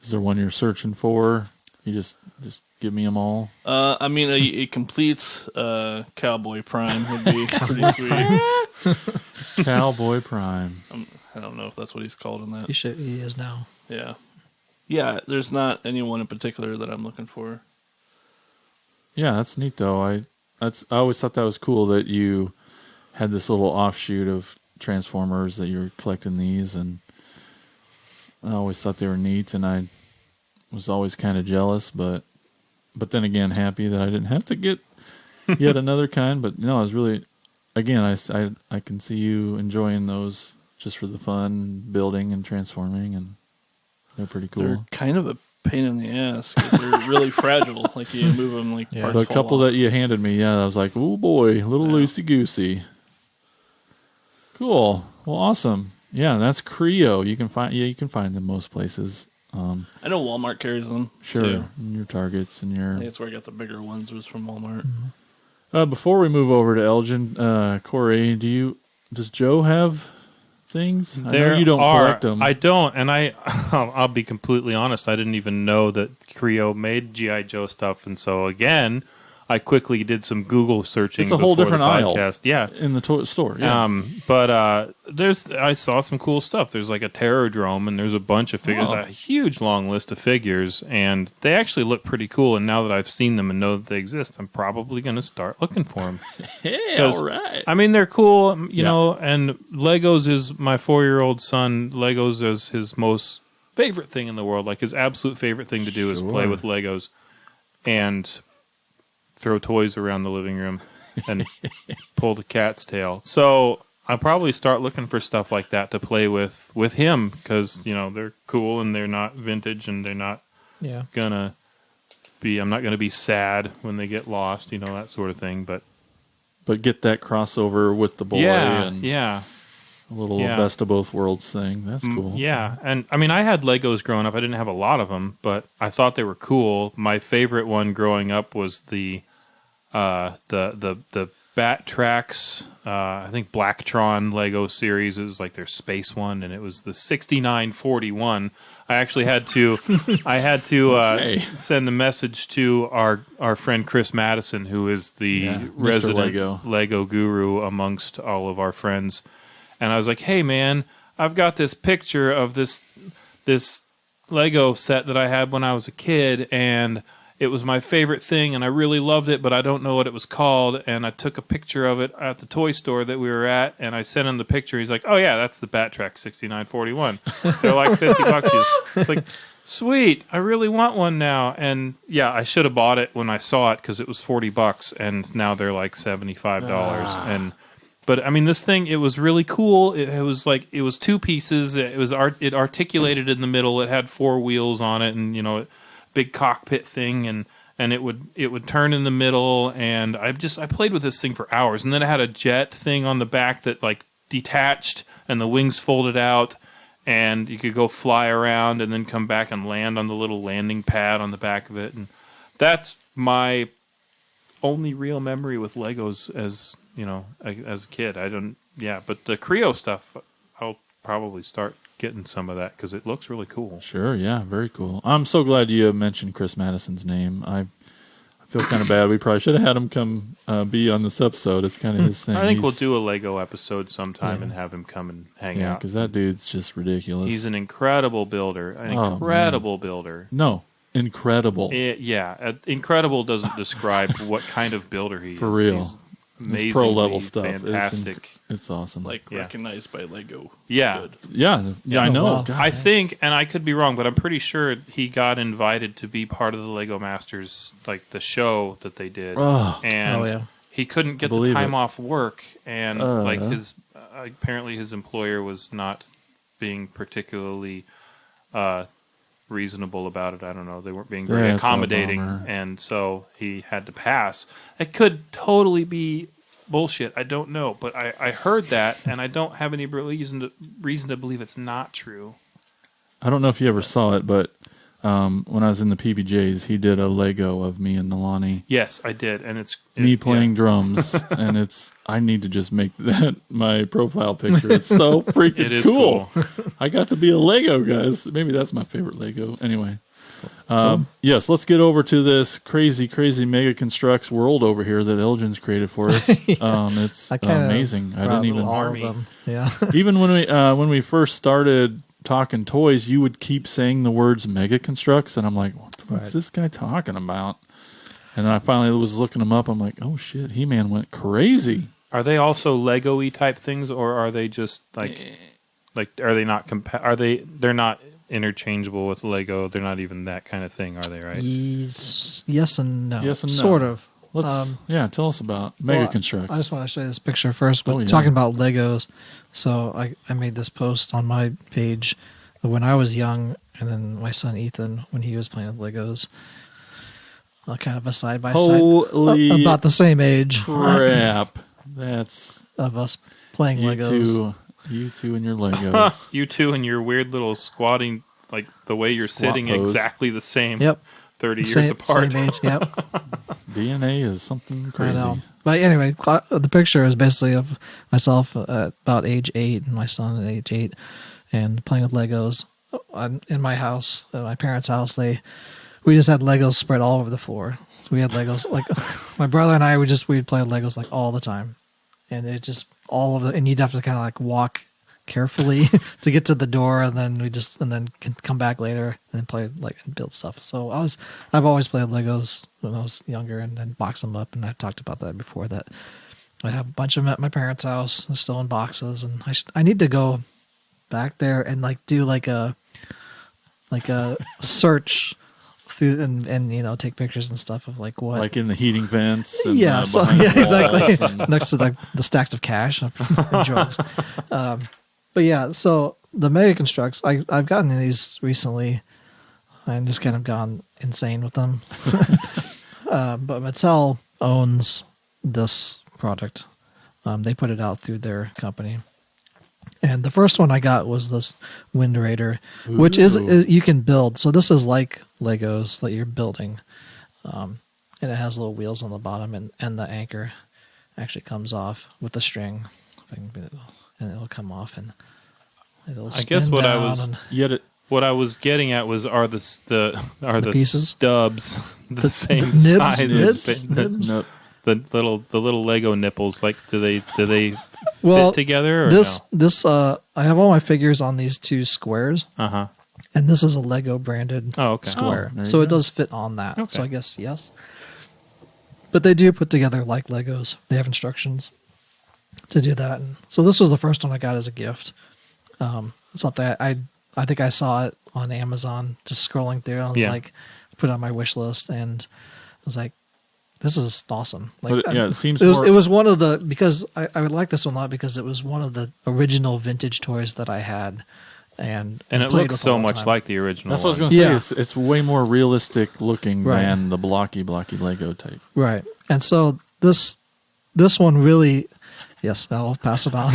Is there one you're searching for? You just give me them all. I mean, a complete Cowboy Prime would be pretty sweet. Cowboy Prime. I don't know if that's what he's called in that. he is now. Yeah. Yeah, there's not anyone in particular that I'm looking for. Yeah, that's neat though. I always thought that was cool that you had this little offshoot of Transformers that you were collecting these, and I always thought they were neat, and I was always kind of jealous, but then again happy that I didn't have to get yet another kind. But no, I was really, again, I can see you enjoying those just for the fun, building and transforming, and they're pretty cool. They're kind of a pain in the ass because they're really fragile. Like you move them, like parts The fall couple off. that you handed me, yeah, I was like, oh boy, a little loosey goosey. Cool. Well, awesome. Yeah, that's Kre-O. You can find them most places. I know Walmart carries them. Sure, too. and your Targets and I your. think that's where I got the bigger ones was from Walmart. Before we move over to Elgin, Corey, does Joe have things? I know you don't collect them. I don't, and I'll be completely honest. I didn't even know that Kre-O made GI Joe stuff, and so again, I quickly did some Google searching. It's a whole before different the aisle. podcast. Yeah, in the store. Yeah. but I saw some cool stuff. There's like a Terrordrome, and there's a bunch of figures, Oh. a huge long list of figures, and they actually look pretty cool. And now that I've seen them and know that they exist, I'm probably going to start looking for them. Hey, 'Cause, all right. I mean, they're cool, you Yeah. know. And Legos is my 4-year-old son. Legos is his most favorite thing in the world. Like his absolute favorite thing to do is play Sure. with Legos and throw toys around the living room and pull the cat's tail. So I'll probably start looking for stuff like that to play with him because, you know, they're cool and they're not vintage and they're not Yeah. gonna be, I'm not gonna be sad when they get lost, you know, that sort of thing. But But get that crossover with the boy and yeah. a little Yeah. best of both worlds thing. That's cool. Yeah, and I mean, I had Legos growing up. I didn't have a lot of them, but I thought they were cool. My favorite one growing up was the Bat Tracks, I think Blacktron Lego series. It was like their space one, and it was the 6941. I actually had to Okay. send a message to our friend Chris Madison, who is the Mr. resident Lego. guru amongst all of our friends. And I was like, "Hey man, I've got this picture of this Lego set that I had when I was a kid, and it was my favorite thing, and I really loved it, but I don't know what it was called. And I took a picture of it at the toy store that we were at, and I sent him the picture. He's like, "Oh yeah, that's the Batrac 6941. They're like $50." It's like, sweet, I really want one now. And yeah, I should have bought it when I saw it because it was $40, and now they're like $75. But I mean, this thing, it was really cool. It was two pieces. It articulated in the middle. It had four wheels on it, and big cockpit thing, and it would turn in the middle, and I played with this thing for hours. And then it had a jet thing on the back that like detached, and the wings folded out, and you could go fly around and then come back and land on the little landing pad on the back of it. And that's my only real memory with Legos as a kid. But the Kre-O stuff, I'll probably start getting some of that because it looks really cool. Sure, yeah, very cool. I'm so glad you mentioned Chris Madison's name. I feel kind of bad. We probably should have had him come be on this episode. It's kind of his thing. I think we'll do a Lego episode sometime and have him come and hang out. Because that dude's just ridiculous. He's an incredible builder. Builder. No, incredible. Incredible doesn't describe what kind of builder he is. For real. He's amazingly pro level stuff. Fantastic. It's awesome. Recognized by Lego. Yeah. Good. Yeah, I know. Wow. God, I think, and I could be wrong, but I'm pretty sure he got invited to be part of the Lego Masters, like the show that they did. And he couldn't get the time off work, and apparently his employer was not being particularly reasonable about it. I don't know. They weren't being very accommodating, and so he had to pass. It could totally be bullshit. I don't know, but I heard that, and I don't have any reason to believe it's not true. I don't know if you ever saw it, but when I was in the PBJs, he did a Lego of me and Nalani. Yes, I did, and it's me playing drums, and I need to just make that my profile picture. It's so freaking cool. I got to be a Lego, guys. Maybe that's my favorite Lego. Anyway, yes, let's get over to this crazy Mega Construx world over here that Elgin's created for us. It's amazing. I didn't even all of them. Yeah. Even when we first started talking toys, you would keep saying the words Mega Construx, and I'm like, what's this guy talking about? And then I finally was looking them up. I'm like, oh shit, He-Man went crazy. Are they also Lego-y type things, or are they just like are they not they're not interchangeable with Lego? They're not even that kind of thing, are they? Right? Yes and no. Yes and no. Sort of. Let's tell us about Mega Construx. I just want to show you this picture first. But talking about Legos, so I made this post on my page when I was young, and then my son Ethan when he was playing with Legos. Kind of a side by side, about the same age. Crap, that's of us playing Legos. You two and your Legos. You two and your weird little squatting, like the way you're sitting pose. Exactly the same. Yep. 30 years apart. Same age, yep. DNA is something crazy. I know. But anyway, the picture is basically of myself at about age 8 and my son at age 8 and playing with Legos. In my house, at my parents' house, we just had Legos spread all over the floor. We had Legos, like my brother and I we'd play with Legos like all the time. And it just all of it, and you'd have to kind of like walk carefully to get to the door, and then can come back later and then play and build stuff. So I've always played Legos when I was younger, and then box them up. And I've talked about that before. That I have a bunch of them at my parents' house, they're still in boxes, and I need to go back there and do like a search through and take pictures and stuff of what in the heating vents. And, exactly and next to the stacks of cash and drugs. But yeah, so the Mega Construx, I've gotten these recently and just kind of gone insane with them. But Mattel owns this product. They put it out through their company. And the first one I got was this Wind Raider, which is you can build. So this is like Legos that you're building. And it has little wheels on the bottom and the anchor. actually comes off with the string. And it'll come off and it'll spin I guess what I down was and- what I was getting at was are the pieces? stubs the same nibs? size Nibs? as Nibs? No, the little Lego nipples? Like do they Well, fit together? Or this I have all my figures on these two squares, no? and this is a Lego branded Oh, okay. square, there you so it go. does fit on that. Okay. So I guess yes, but they do put together like Legos. They have instructions to do that. And so this was the first one I got as a gift. Something I think I saw it on Amazon, just scrolling through. I was like, put it on my wish list, and I was like, this is awesome. Like, But it seems it more. was one of the, because I would like this one a lot because it was one of the original vintage toys that I had, and And it played looks with so all the much time. like the original. that's what I was one. going to say. Yeah. It's way more realistic looking Right. than the blocky Lego type. Right. And so this one really, yes, I'll pass it on.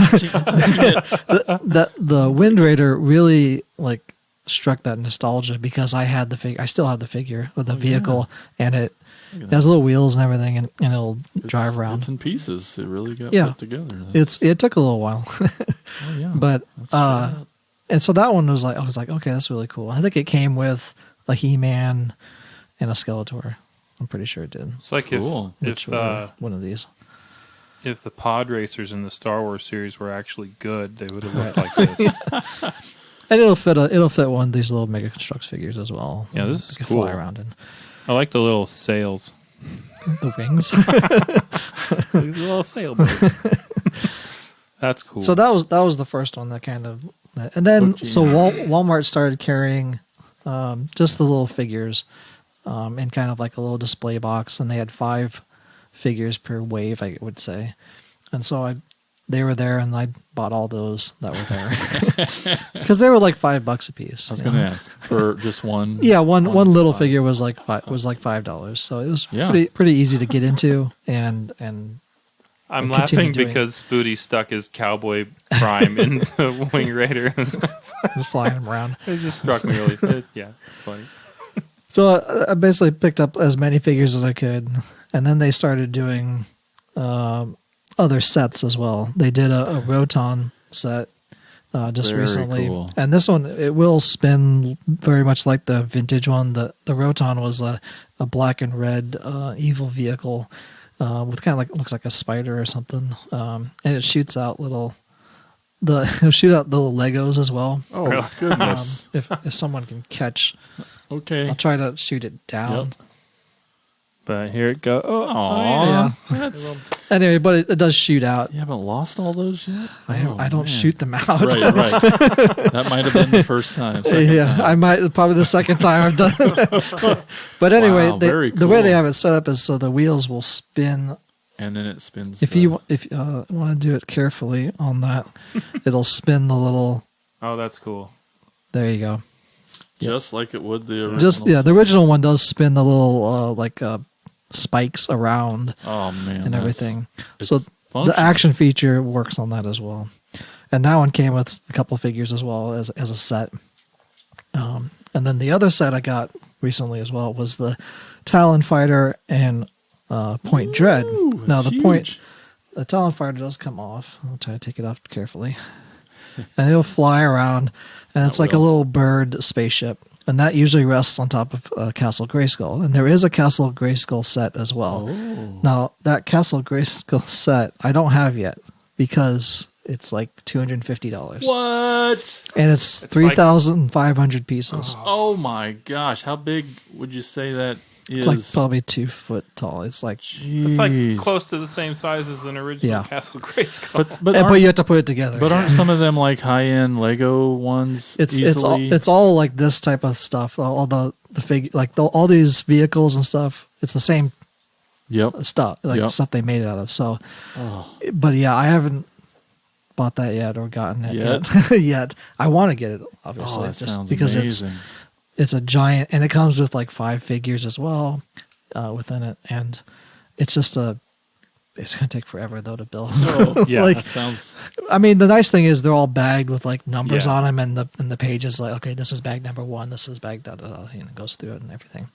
The Wind Raider really like struck that nostalgia because I had the figure. I still have the figure with the vehicle, and it has little wheels and everything, and it'll drive around. It's in pieces. It really got Yeah. put together. It took a little while, Oh, yeah. but That's straight up. and so that one was like, I was like, okay, that's really cool. I think it came with a He-Man and a Skeletor. I'm pretty sure it did. It's like Cool. Which if were one of these. if the pod racers in the Star Wars series were actually good, they would have looked like this. And it'll fit one of these little Mega Construx figures as well. Yeah, this is You can cool. Fly around in I like the little sails. the wings. These little sailboats. That's cool. So that was the first one that kind of, and then Okay. so Walmart started carrying just the little figures in kind of like a little display box, and they had 5 figures per wave, I would say, and so they were there, and I bought all those that were there because they were like $5 a piece. I was you going to know? ask for just one. Yeah, one little figure was like $5, so it was Yeah. pretty easy to get into, and I'm and continue laughing doing because Spooty stuck his cowboy prime in the Wing Raider. just flying them around. It just struck me really. Yeah, funny. So I basically picked up as many figures as I could, and then they started doing other sets as well. They did a Roton set just Very recently, cool. and this one it will spin very much like the vintage one. The Roton was a black and red evil vehicle with kind of like looks like a spider or something, and it shoots out little it'll shoot out little Legos as well. Oh, goodness. If someone can catch, Okay. I'll try to shoot it down. Yep. But here it goes. Oh, Aw. Yeah. Anyway, but it does shoot out. You haven't lost all those yet? I don't man. shoot them out. Right. That might have been the first time. second Yeah, time. I might probably the second time I've done it. But anyway, Wow, very the way they cool. have it set up is so the wheels will spin. And then it spins. If you want to do it carefully on that, it'll spin the little. Oh, that's cool. There you go. just like it would the original. Just the original one does spin the little spikes around Oh man. and that's- everything. it's So the functional. action feature works on that as well, and that one came with a couple figures as well as a set. And then the other set I got recently as well was the Talon Fighter and Point Dread. Now huge. the Talon Fighter does come off. I'll try to take it off carefully, and it'll fly around, and it's like a will. little bird spaceship. And that usually rests on top of Castle Grayskull. And there is a Castle Grayskull set as well. Oh. Now, that Castle Grayskull set I don't have yet because it's like $250. What? And it's It's 3,500 pieces. Oh my gosh! How big would you say that is? It's like probably 2 foot tall. It's like, It's like Jeez. close to the same size as an original Yeah. Castle Grayskull. But but aren't, you have to put it together. but aren't some of them like high end Lego ones? it's easily? it's all like this type of stuff. All the figure all these vehicles and stuff. It's the same Yep. stuff, like Yep. stuff they made it out of. So, Oh, but yeah, I haven't bought that yet or gotten it Yet? yet. I want to get it obviously, that just sounds because amazing. it's a giant, and it comes with like 5 figures as well within it, and it's just it's gonna take forever though to build. Yeah. Like, That sounds. I mean, the nice thing is they're all bagged with like numbers Yeah. on them, and the page is like, okay, this is bag number 1, this is bag da da da, and it goes through it and everything.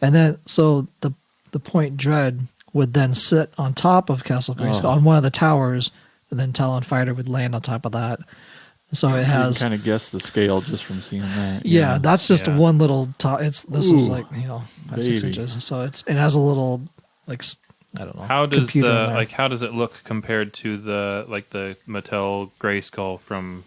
And then so the Point Dread would then sit on top of Castle Grayskull on one of the towers, and then Talon Fighter would land on top of that. So it You has can kind of guess the scale just from seeing that. yeah, that's just Yeah. one little top. This is like 5-6 baby. inches. So it has a little like I don't know. How does computer in the there. how does it look compared to the Mattel Grayskull from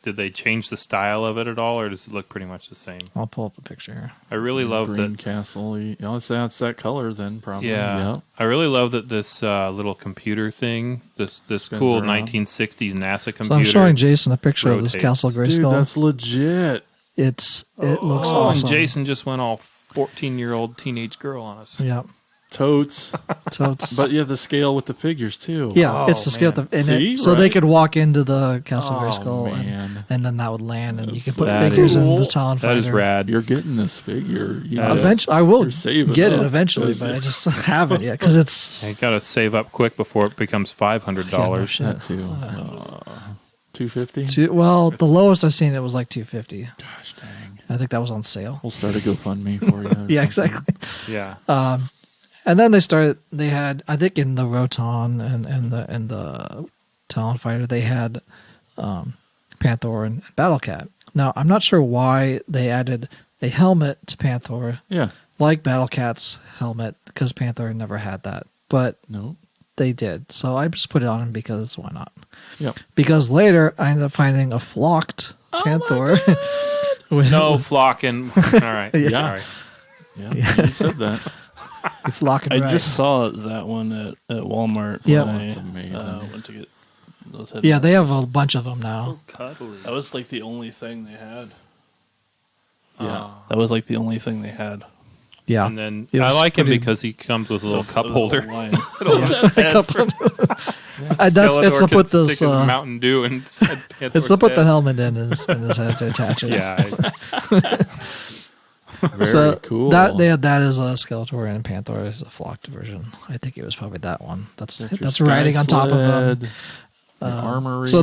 did they change the style of it at all, or does it look pretty much the same? I'll pull up a picture here. I really love Green that. Castle. That's that color then, probably. Yeah, I really love that this little computer thing, this Spins cool around. 1960s NASA computer. So I'm showing Jason a picture of this rotates. Castle Dude, Grayskull. that's legit. It looks Oh, awesome. and Jason just went all 14-year-old teenage girl on us. Yeah. Totes. So it's But you have the scale with the figures, too. yeah, Oh, it's the scale. man. See? So they Right. could walk into the Castle Oh, Grayskull man. and then that would land, and you can put That figures is- in the Talon Fighter. That is rad. You're getting this figure. You That is- Eventually, I will You're saving get it up. eventually, but I just haven't yet because it's You got to save up quick before it becomes $500. Yeah, no That too. $250? the lowest I've seen it was like $250. Gosh dang. I think that was on sale. We'll start a GoFundMe for you. Yeah, exactly. Yeah. And then they had, I think in the Roton and the Talon Fighter, they had Panther and Battlecat. Now, I'm not sure why they added a helmet to Panther Yeah. like Battlecat's helmet, because Panther never had that. But No. they did. So I just put it on him because why not? Yep. Because later I ended up finding a flocked Panther. No flocking. All right. Yeah. Sorry. Yeah. You said that. Flocking I right. just saw that one at Walmart. Yep. when That's I, amazing. went to get those Yeah, they have a bunch of them now. Cuddly. That was like the only thing they had. Yeah. That was like the only thing they had. Yeah. And then It I was like him pretty- because he comes with a little cup The holder. line. It's to put Stick this. his Mountain Dew inside It's to put the helmet in his head to attach it. Yeah. Very so cool. that they had that as a Skeletor, and Panther as a flocked version. I think it was probably that one. That's Got your that's riding sky on top of them. sled, your armory. So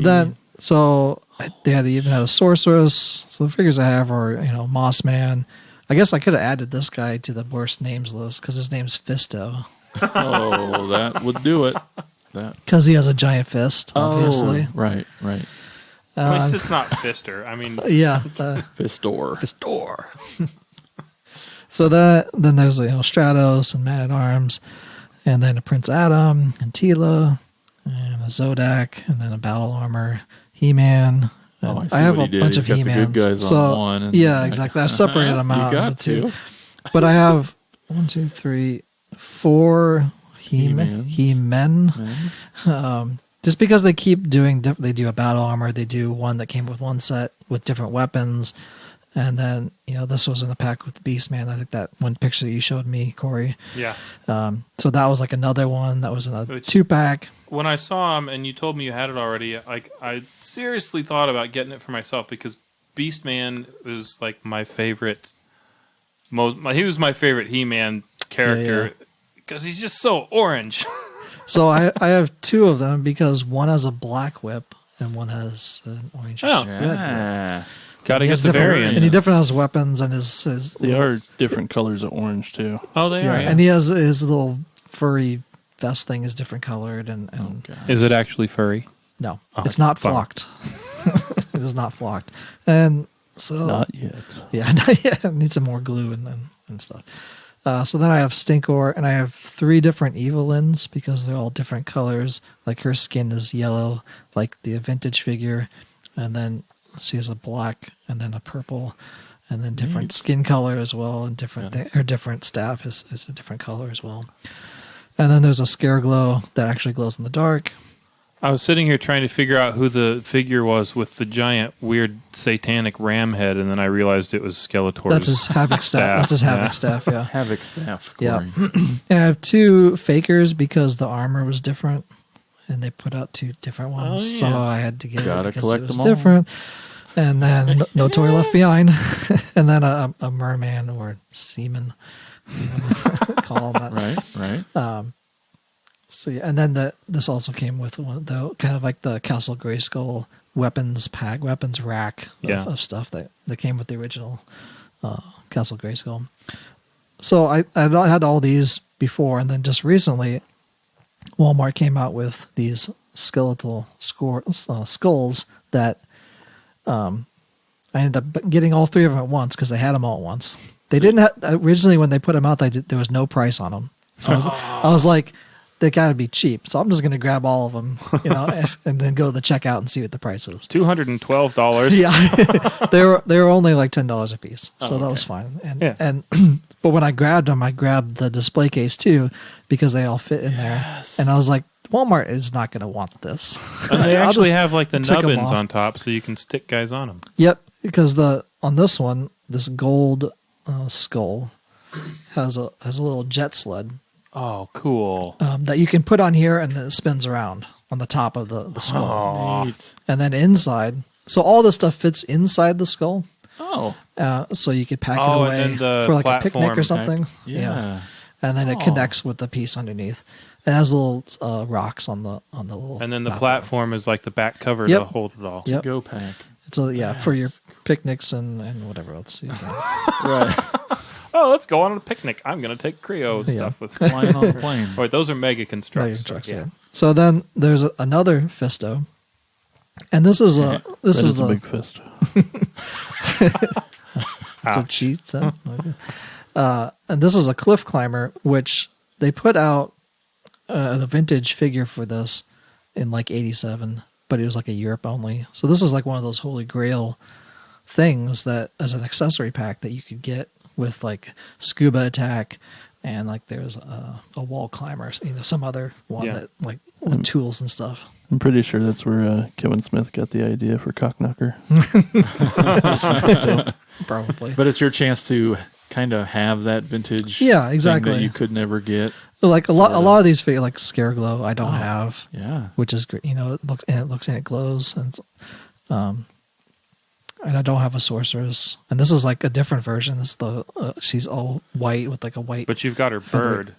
they had even had a sorceress. So the figures I have are Moss Man. I guess I could have added this guy to the worst names list because his name's Fisto Oh, that would do it. That. because he has a giant fist. Obviously, Oh, right. At least it's not Fister. I mean, yeah. Fistor. Fistor. So then there's Stratos and Man at Arms, and then a Prince Adam and Tila, and a Zodak, and then a Battle Armor, He-Man. Oh, And I see have what a he did. bunch He's of got the good He-Mans. guys on So one and yeah, then- exactly. I've separated them out You into got two. to. But I have 1, 2, 3, 4 He-Mans. He-Men. Just because they keep doing, they do a Battle Armor, they do one that came with one set with different weapons. And then, this was in a pack with Beastman. I think that one picture you showed me, Corey. yeah. So that was like another one that was in a Which- 2-pack. When I saw him and you told me you had it already, I seriously thought about getting it for myself because Beastman was like my favorite. He was my favorite He-Man character because he's just so orange. So I have 2 of them because one has a black whip and one has an orange Oh. red whip. Yeah. Got to He get has the different- variants. And he different has weapons and his They are different colors of orange too. Oh, they yeah, are. Yeah. and he has his little furry vest thing is different colored and Is it actually furry? no, Oh, it's not fun. flocked. It is not flocked. And so Not yet. yeah, not yet. I need some more glue and stuff. So then I have Stinkor, and I have 3 different Evelynns because they're all different colors. Like her skin is yellow, like the vintage figure, and then she has a black, and then a purple, and then different skin color as well, and her different staff is a different color as well. And then there's a Scareglow that actually glows in the dark. I was sitting here trying to figure out who the figure was with the giant, weird, satanic ram head, and then I realized it was Skeletor's. That's his Havoc staff. That's his Havoc staff. Yeah. Havoc staff. Yeah. Corey. And I have 2 fakers because the armor was different, and they put out 2 different ones. Oh, yeah. So I had to get Gotta it because collect it was them all. different. And then no toy left behind. And then a merman or seaman, call them that. Right. So yeah, and then this also came with the kind of like the Castle Grayskull weapons rack of stuff that came with the original Castle Grayskull. So I had all these before, and then just recently, Walmart came out with these skeletal skulls that I ended up getting all three of them at once because they had them all at once. They didn't have, originally when they put them out. There was no price on them, so I was like, they got to be cheap. So I'm just going to grab all of them, and then go to the checkout and see what the price is. $212. Yeah, they were only like $10 a piece, so that was fine. And but when I grabbed them, I grabbed the display case too because they all fit in there, and I was like, Walmart is not going to want this. And they I'll actually just have like the take 'em nubbins off. on top, so you can stick guys on them. Yep, because on this one, this gold skull has a little jet sled Oh, cool. that you can put on here, and then it spins around on the top of the skull. Aw. Neat. And then inside, so all this stuff fits inside the skull. Oh, So you could pack it Oh, and away then the for like a picnic platform or something. yeah. And then it Oh. connects with the piece underneath. It has little rocks on the little. And then the back. platform is like the back cover to Yep. hold it all. Yep. Go pack. It's for your picnics and whatever else. You can. Right. Oh, let's go on a picnic. I'm going to take Kre-O stuff with me. Flying on a plane. Wait, those are Mega Like Constructs. trucks, yeah. yeah. So then there's another Fisto, and this is That is a the big fist. so cheat set. And this is a cliff climber, which they put out the vintage figure for this in like '87, but it was like a Europe only. So this is like one of those holy grail things that as an accessory pack that you could get with like scuba attack, and like there's a wall climber, some other one Yeah. that like with tools and stuff. I'm pretty sure that's where Kevin Smith got the idea for Cockknocker. Probably. But it's your chance to kind of have that vintage Yeah, thing exactly. that you could never get. Like a Sorta. lot of these figures, like Scareglow, I don't have, Yeah. which is great. It looks and it glows, and I don't have a sorceress. And this is like a different version. This is she's all white with like a white. But you've got her bird.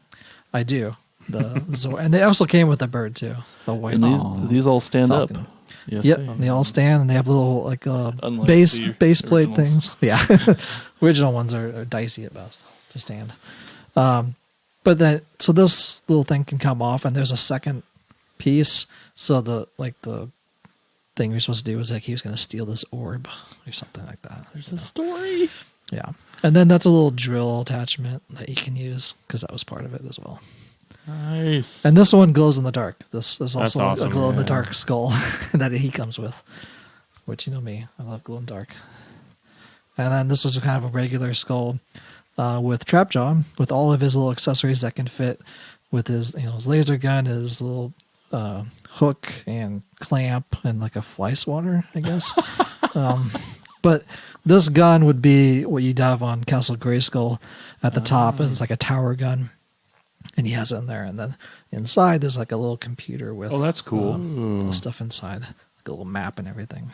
I do the Zor, and they also came with a bird too, the white. And these all stand falcon. up. Yes. Yep, they all stand, and they have little like Unlike base the plate originals. things. Yeah, original ones are dicey at best to stand. But then, so this little thing can come off, and there's a second piece. So the thing you're supposed to do was like he was going to steal this orb or something like that. There's a story. Yeah, and then that's a little drill attachment that you can use because that was part of it as well. Nice. And this one glows in the dark. This is also awesome, a glow in the yeah. dark skull that he comes with, which you know me, I love glow in the dark. And then this was kind of a regular skull with Trapjaw, with all of his little accessories that can fit with his laser gun, his little hook and clamp, and like a fly swatter, I guess. But this gun would be what you'd have on Castle Grayskull at the top, and it's like a tower gun. And he has it in there, and then inside there's like a little computer with Oh, that's cool. Ooh. stuff inside, like a little map and everything.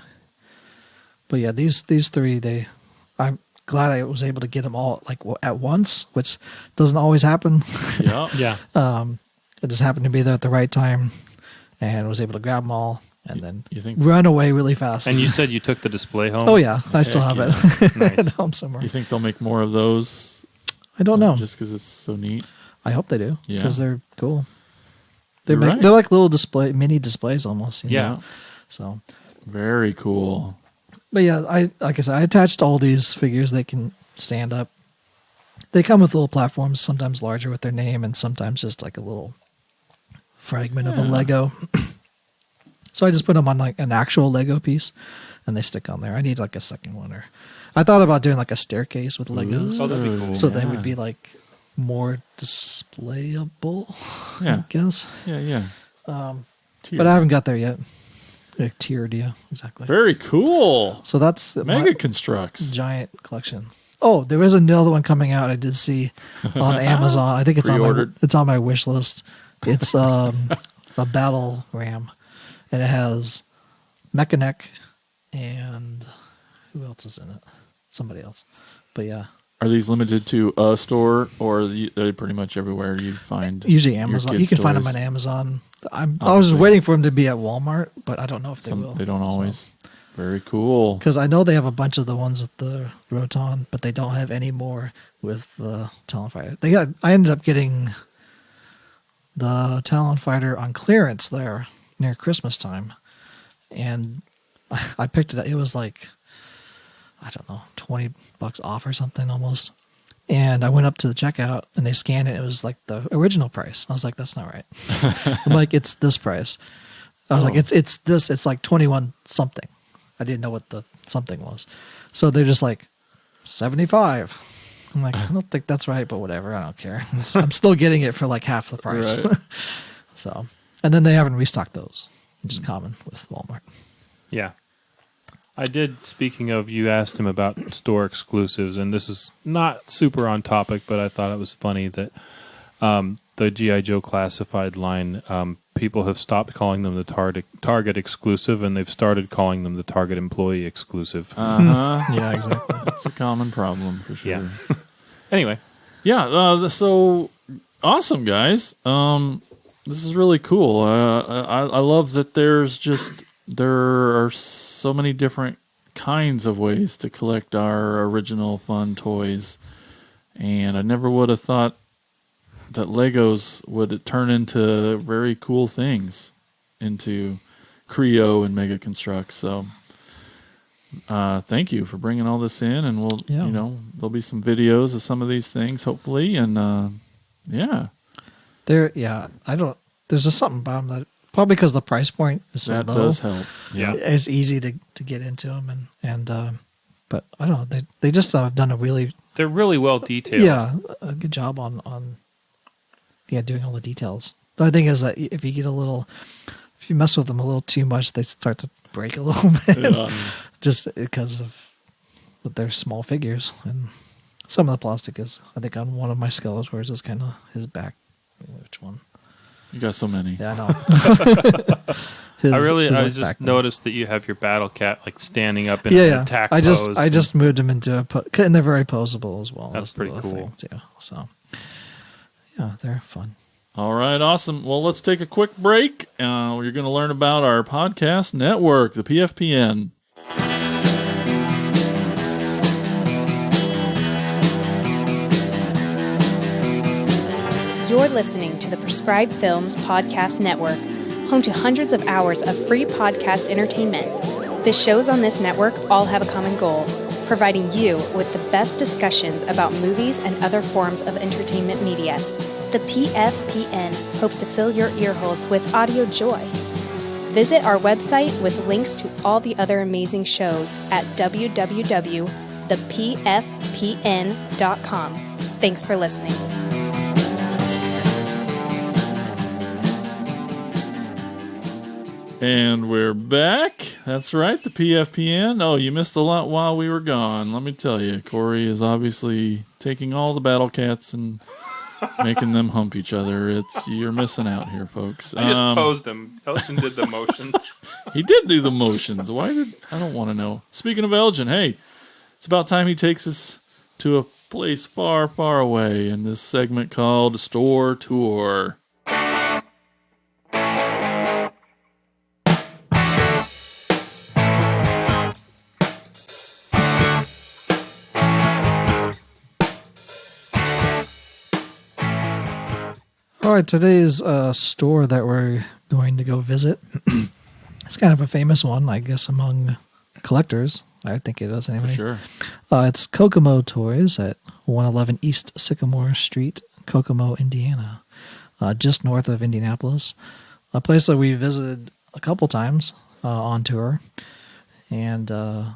But yeah, these three, I'm glad I was able to get them all like at once, which doesn't always happen. Yeah. Yeah. It just happened to be there at the right time, and was able to grab them all and then You think run away really fast. And you said you took the display home? oh yeah, I still Heck have it Nice. at home somewhere. you think they'll make more of those? I don't know. Just because it's so neat. I hope they do Yeah. because they're cool. You're right. They're like little mini displays almost. Yeah. So, Very cool. but yeah, like I said, I attached all these figures. They can stand up. They come with little platforms, sometimes larger with their name, and sometimes just like a little fragment of a Lego. So I just put them on like an actual Lego piece, and they stick on there. I need like a second one, or I thought about doing like a staircase with Legos, Oh, that'd be cool. so they yeah. would be like more displayable. Yeah. I guess. Yeah. But I haven't got there yet. Like tiered, yeah, exactly. Very cool. So that's Mega Constructs. giant collection. Oh, there is another one coming out. I did see on Amazon. I think it's Pre-ordered. it's on my wish list. It's a battle ram, and it has Mechanic and who else is in it? Somebody else. But yeah, Are these limited to a store, or are they pretty much everywhere you find? usually your Amazon. kid You can find them stores? on Amazon. I was Obviously. waiting for them to be at Walmart, but I don't know if they will. They don't always. Very cool. Because I know they have a bunch of the ones with the Roton, but they don't have any more with the Talonfighter. I ended up getting the Talon Fighter on clearance there near Christmas time, and I picked it up. It was like, I don't know, $20 off or something almost. And I went up to the checkout and they scanned it. It was like the original price. I was like, that's not right. I'm like, it's this price. I was like, it's this. It's like 21 something. I didn't know what the something was. So they're just like 75. I'm like, I don't think that's right, but whatever. I don't care. I'm still getting it for like half the price. Right. So, and then they haven't restocked those, which is common with Walmart. Yeah. I did, speaking of, you asked him about store exclusives, and this is not super on topic, but I thought it was funny that the G.I. Joe classified line, people have stopped calling them the Target exclusive, and they've started calling them the Target employee exclusive. Yeah, exactly. That's a common problem for sure. Yeah. Anyway. Yeah, so awesome, guys. This is really cool. I love that there are so many different kinds of ways to collect our original fun toys. And I never would have thought that Legos would turn into very cool things, into Kre-O and Mega Construx. So thank you for bringing all this in, and there'll be some videos of some of these things, hopefully. And There's just something about them that probably because the price point is so that low. does help. Yeah. It's easy to get into them, but I don't know. They just have done They're really well detailed. a good job on doing all the details. The only thing is that if you mess with them a little too much, they start to break a little bit, just because of their small figures. And some of the plastic is, I think, on one of my Skeletors is kind of his back. Which one? You got so many. Yeah, I know. I just noticed that you have your Battle Cat like standing up in an attack pose. I just moved them into and they're very posable as well. That's pretty cool thing, too. So yeah, they're fun. All right, awesome. Well, let's take a quick break. You're going to learn about our podcast network, the PFPN. You're listening to the Prescribed Films Podcast Network, home to hundreds of hours of free podcast entertainment. The shows on this network all have a common goal, providing you with the best discussions about movies and other forms of entertainment media. The PFPN hopes to fill your earholes with audio joy. Visit our website with links to all the other amazing shows at www.thepfpn.com. Thanks for listening. And we're back. That's right, the PFPN. Oh, you missed a lot while we were gone. Let me tell you, Corey is obviously taking all the Battle Cats and making them hump each other. You're missing out here, folks. I just posed him. Elgin did the motions. He did do the motions. I don't want to know. Speaking of Elgin, hey, it's about time he takes us to a place far, far away in this segment called Store Tour. All right, today's store that we're going to go visit. It's kind of a famous one, I guess, among collectors. I think it is anyway. For sure. It's Kokomo Toys at 111 East Sycamore Street, Kokomo, Indiana, just north of Indianapolis. A place that we visited a couple times on tour. And I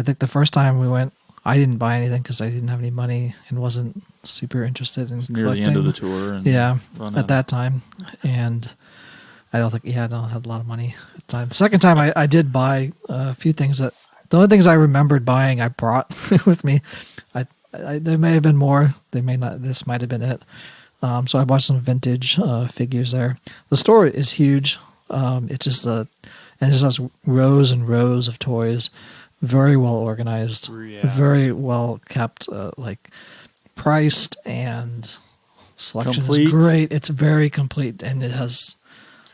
think the first time we went, I didn't buy anything because I didn't have any money and wasn't super interested in near collecting. the end of the tour. And at that time. And I don't have a lot of money at the time. The second time I did buy a few things the only things I remembered buying I brought with me. There may have been more. They may not. This might have been it. So I bought some vintage figures there. The store is huge. It just has rows and rows of toys. Very well organized, very well kept, priced, and selection is great. It's very complete, and it has.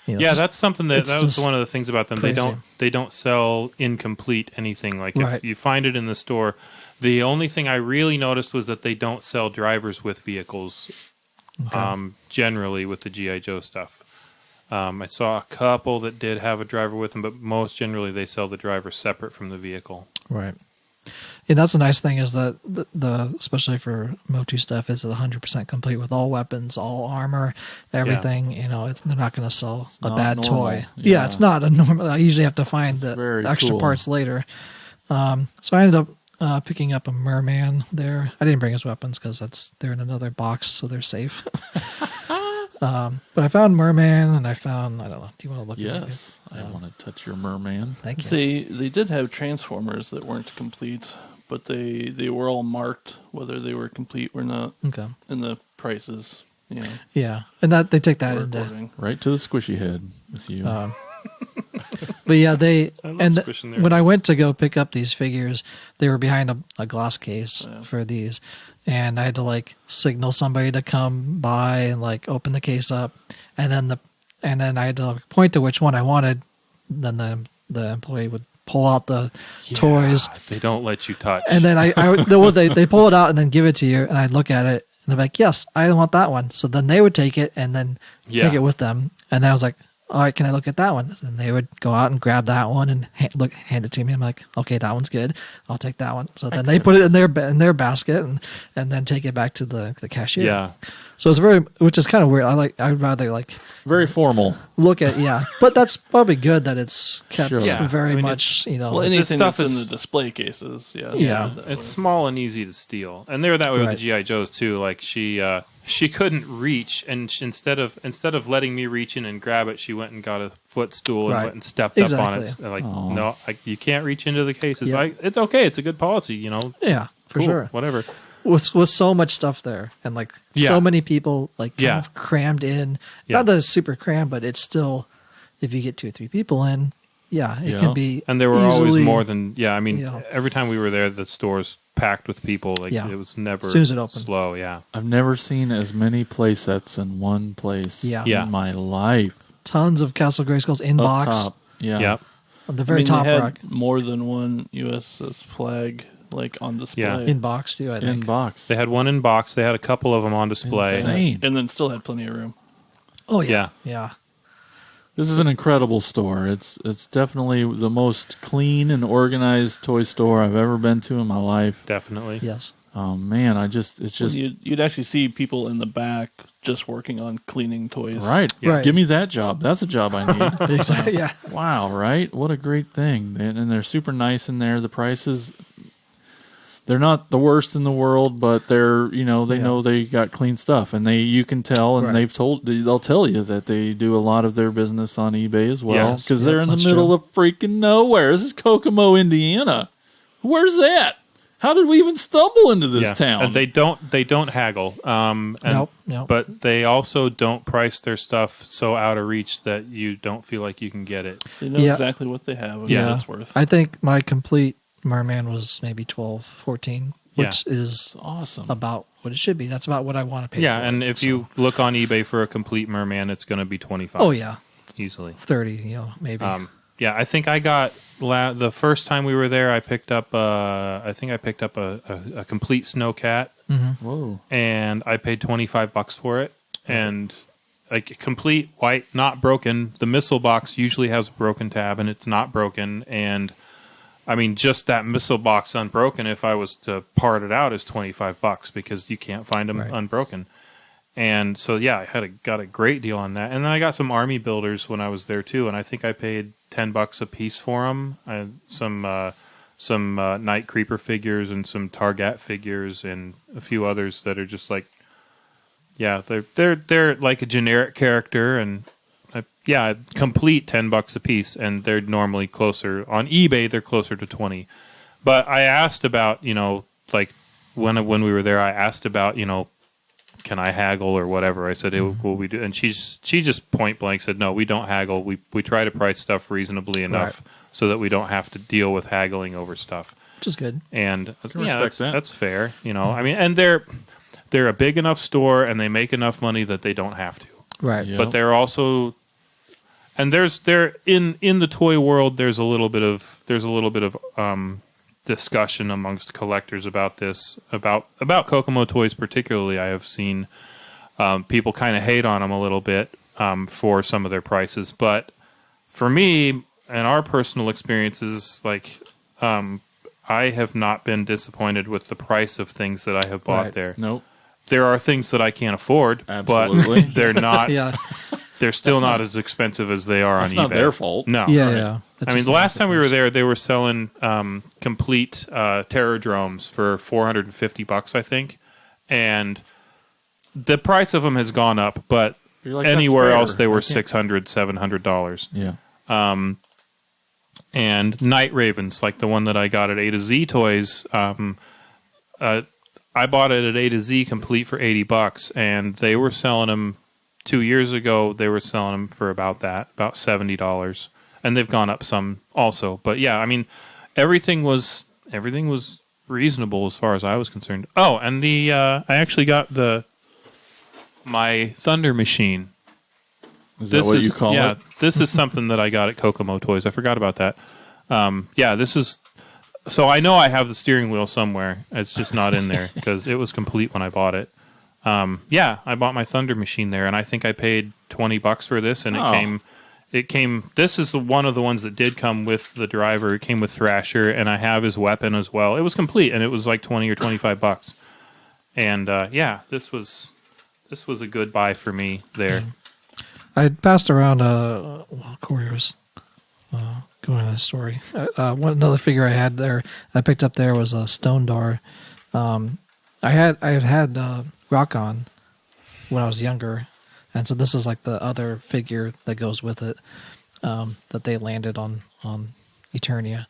That's something that was one of the things about them. Crazy. They don't sell incomplete anything. Like Right. if you find it in the store, the only thing I really noticed was that they don't sell drivers with vehicles generally with the G.I. Joe stuff. I saw a couple that did have a driver with them, but most generally they sell the driver separate from the vehicle. Right. Yeah, that's the nice thing is that the especially for Motu stuff is 100% complete with all weapons, all armor, everything. You know, they're not going to sell a not bad normal. toy. Yeah. It's not a normal. I usually have to find the very extra cool. parts later. So I ended up picking up a merman there. I didn't bring his weapons because they're in another box, so they're safe. But I found merman, and I don't know. Do you want to look at it? Yes, I want to touch your merman. Thank you. They did have transformers that weren't complete, but they were all marked whether they were complete or not, Okay. and the prices. You know, Yeah, and that they take that were into. according. Right to the squishy head with you. But yeah, they love and squishing their when I heads. went to go pick up these figures, they were behind a glass case for these, and I had to like signal somebody to come by and like open the case up, and then I had to point to which one I wanted. Then the employee would pull out the toys, They don't let you touch. and then they pull it out and then give it to you, and I'd look at it and I'm like, yes, I want that one. So then they would take it and then take it with them, and then I was like, all right, can I look at that one? And they would go out and grab that one and hand it to me. I'm like, okay, that one's good. I'll take that one. So then they put it in their basket and then take it back to the cashier. Yeah. So it's which is kind of weird. I'd rather like Very formal. look at but that's probably good that it's kept Sure. Yeah, very I mean, much. You know, Well, anything stuff that's in is- the display cases, Yeah. It's small and easy to steal, and they were that way with Right. the GI Joes too. Like she couldn't reach, and instead of letting me reach in and grab it, she went and got a footstool and Right. went and stepped up on it. Exactly. Like, Aw. no, you can't reach into the cases. Yeah. It's okay. It's a good policy, you know. yeah, for Cool, sure. whatever. With so much stuff there and like Yeah. so many people like kind Yeah. of crammed in. Yeah. Not that it's super crammed, but it's still if you get 2 or 3 people in, it Yeah. can be. And there were always easily- more than I mean, Yeah. every time we were there, the store's packed with people. Like Yeah. it was never As soon as it opened. slow. Yeah. I've never seen as many play sets in one place Yeah. in my life. tons of Castle Grayskulls in Up box top. Yeah. Yep. on the very top they had rack more than one USS flag like on display, Yeah. in box too. I In think. box. They had one in box. They had a couple of them on display. Insane. and then still had plenty of room. Oh Yeah. yeah. This is an incredible store. It's definitely the most clean and organized toy store I've ever been to in my life. Definitely. Yes. Oh man, it's Well, just you'd actually see people in the back just working on cleaning toys. right. Right. Give me that job. That's a job I need. Exactly. Yeah. Wow, right? What a great thing. And they're super nice in there. The prices, they're not the worst in the world, but they're, they know they got clean stuff. And you can tell, and Right. they'll tell you that they do a lot of their business on eBay as well. Yes. Because they're in the that's middle true. of freaking nowhere. This is Kokomo, Indiana. Where's that? How did we even stumble into this town? And they don't haggle. Nope. But they also don't price their stuff so out of reach that you don't feel like you can get it. They know Yeah. exactly what they have and Yeah. what it's worth. I think my complete merman was maybe 12, 14, which is It's awesome. about what it should be. That's about what I want to pay Yeah, for. and if you look on eBay for a complete merman, it's going to be 25. Oh yeah, easily. 30, maybe. Yeah, I think I got the first time we were there. I picked up. I think I picked up a complete snowcat, Whoa. and I paid $25 for it. And like complete white, not broken. The missile box usually has a broken tab, and it's not broken. And I mean, just that missile box unbroken, if I was to part it out, is $25 because you can't find them Right. unbroken. And so, yeah, I got a great deal on that. And then I got some army builders when I was there too, and I think I paid $10 a piece for them. I had some Night Creeper figures and some Target figures and a few others that are just like, yeah, they're like a generic character, and complete $10 a piece, and they're normally closer on eBay. They're closer to 20. But I asked about, like when we were there, I asked about, can I haggle or whatever? I said, hey, will we do? And she just point blank said, no, we don't haggle. We try to price stuff reasonably enough so that we don't have to deal with haggling over stuff. Which is good. And respect that. that's fair. I mean, and they're a big enough store and they make enough money that they don't have to. Right. Yeah. But they're also, and in the toy world, there's a little bit of discussion amongst collectors about this, about Kokomo toys particularly. I have seen People kind of hate on them a little bit for some of their prices, but for me and our personal experiences, like I have not been disappointed with the price of things that I have bought there. Nope. There are things that I can't afford, Absolutely. but they're not. Yeah. They're still not as expensive as they are on eBay. That's not their fault. No. Yeah, Right. yeah. That's I mean, just the last time we were price. there, they were selling complete Terradromes for $450, I think, and the price of them has gone up. But You're like, anywhere "That's fair. else, they were I can't-" $600, $700. Yeah. And Night Ravens, like the one that I got at A to Z Toys, I bought it at A to Z complete for $80, and they were selling them 2 years ago. They were selling them for about $70, and they've gone up some also. But yeah, I mean, everything was reasonable as far as I was concerned. Oh, and I actually got my Thunder Machine. Is that what you call it? This is something that I got at Kokomo Toys. I forgot about that. This is... So I know I have the steering wheel somewhere. It's just not in there because it was complete when I bought it. I bought my Thunder Machine there, and I think I paid $20 for this, and it came... This is one of the ones that did come with the driver. It came with Thrasher, and I have his weapon as well. It was complete, and it was like $20 or $25. And this was a good buy for me there. I had passed around couriers going to the story. Another figure I had there, I picked up there was a Stone Dar. I had Rock-On when I was younger, and so this is like the other figure that goes with it that they landed on Eternia.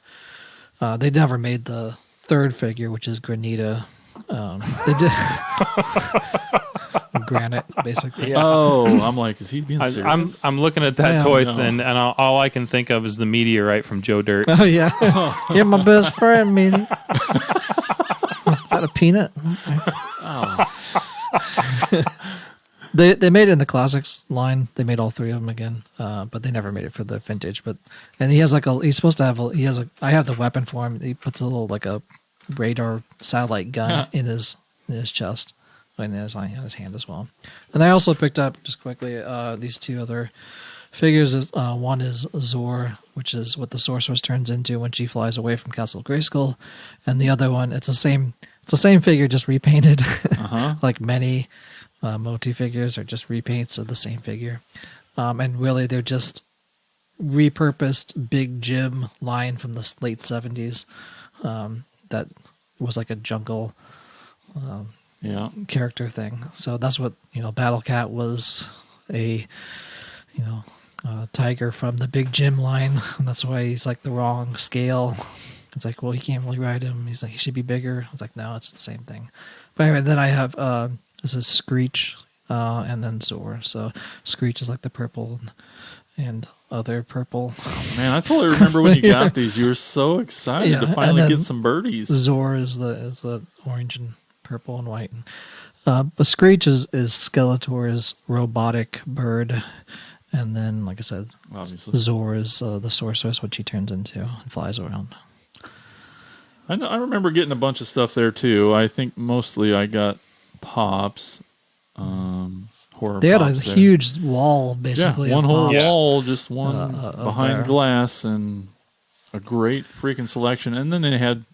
They never made the third figure, which is Granita. They did Granite, basically. Yeah. Oh, I'm like, is he being serious? I'm looking at that Yeah, toy, no. and all I can think of is the meteorite from Joe Dirt. Oh yeah, you're my best friend, Meanie. Is that a peanut? They made it in the classics line. They made all three of them again, but they never made it for the vintage. And he has he's supposed to have I have the weapon for him. He puts a little like a radar satellite gun in his chest, and on his hand as well. And I also picked up, just quickly, these two other figures. One is Zor, which is what the sorceress turns into when she flies away from Castle Grayskull, and the other one, it's the same figure, just repainted. Like many Moti figures are just repaints of the same figure, and really they're just repurposed Big Jim line from the late 70s. That was like a jungle character thing. So that's what, Battle Cat was, a tiger from the Big Jim line. And that's why he's like the wrong scale. It's like, well, you can't really ride him. He's like, he should be bigger. It's like, no, it's the same thing. But anyway, then I have, this is Screech, and then Zor. So Screech is like the purple and other purple. Man, I totally remember when you got these. You were so excited to finally get some birdies. Zor is the orange and purple and white. But Screech is Skeletor's robotic bird. And then, like I said, obviously, Zor is the sorceress, what she turns into and flies around. I remember getting a bunch of stuff there, too. I think mostly I got Pops, horror They had Pops a there. huge wall, basically. One of whole Pops. wall, just one behind there. glass, and a great freaking selection. And then they had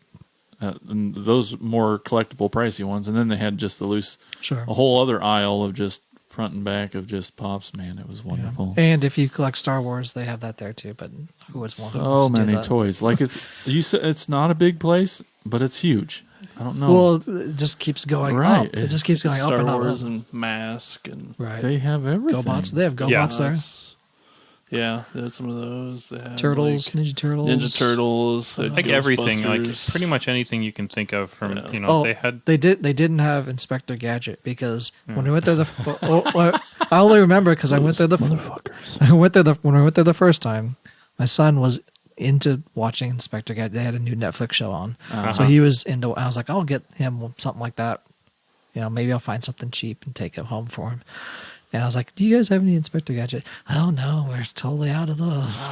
those more collectible, pricey ones, and then they had just the loose, a whole other aisle of just front and back of just Pops. Man, it was wonderful. Yeah. And if you collect Star Wars, they have that there too. But who would want so many toys? Like you said, it's not a big place, but it's huge. I don't know. Well, it just keeps going right. up. It just keeps going up and up. Star Wars and Mask and They have everything. GoBots. They have GoBots there. Yeah, they had some of those. They had Turtles, Ninja Turtles. Ninja Turtles. Like everything, like pretty much anything you can think of from, They didn't have Inspector Gadget because when we went there I only remember because I went there when I went there the first time, my son was into watching Inspector Gadget. They had a new Netflix show on. So he was into, I was like, I'll get him something like that. Maybe I'll find something cheap and take it home for him. And I was like, do you guys have any Inspector Gadget? Oh, no, we're totally out of those.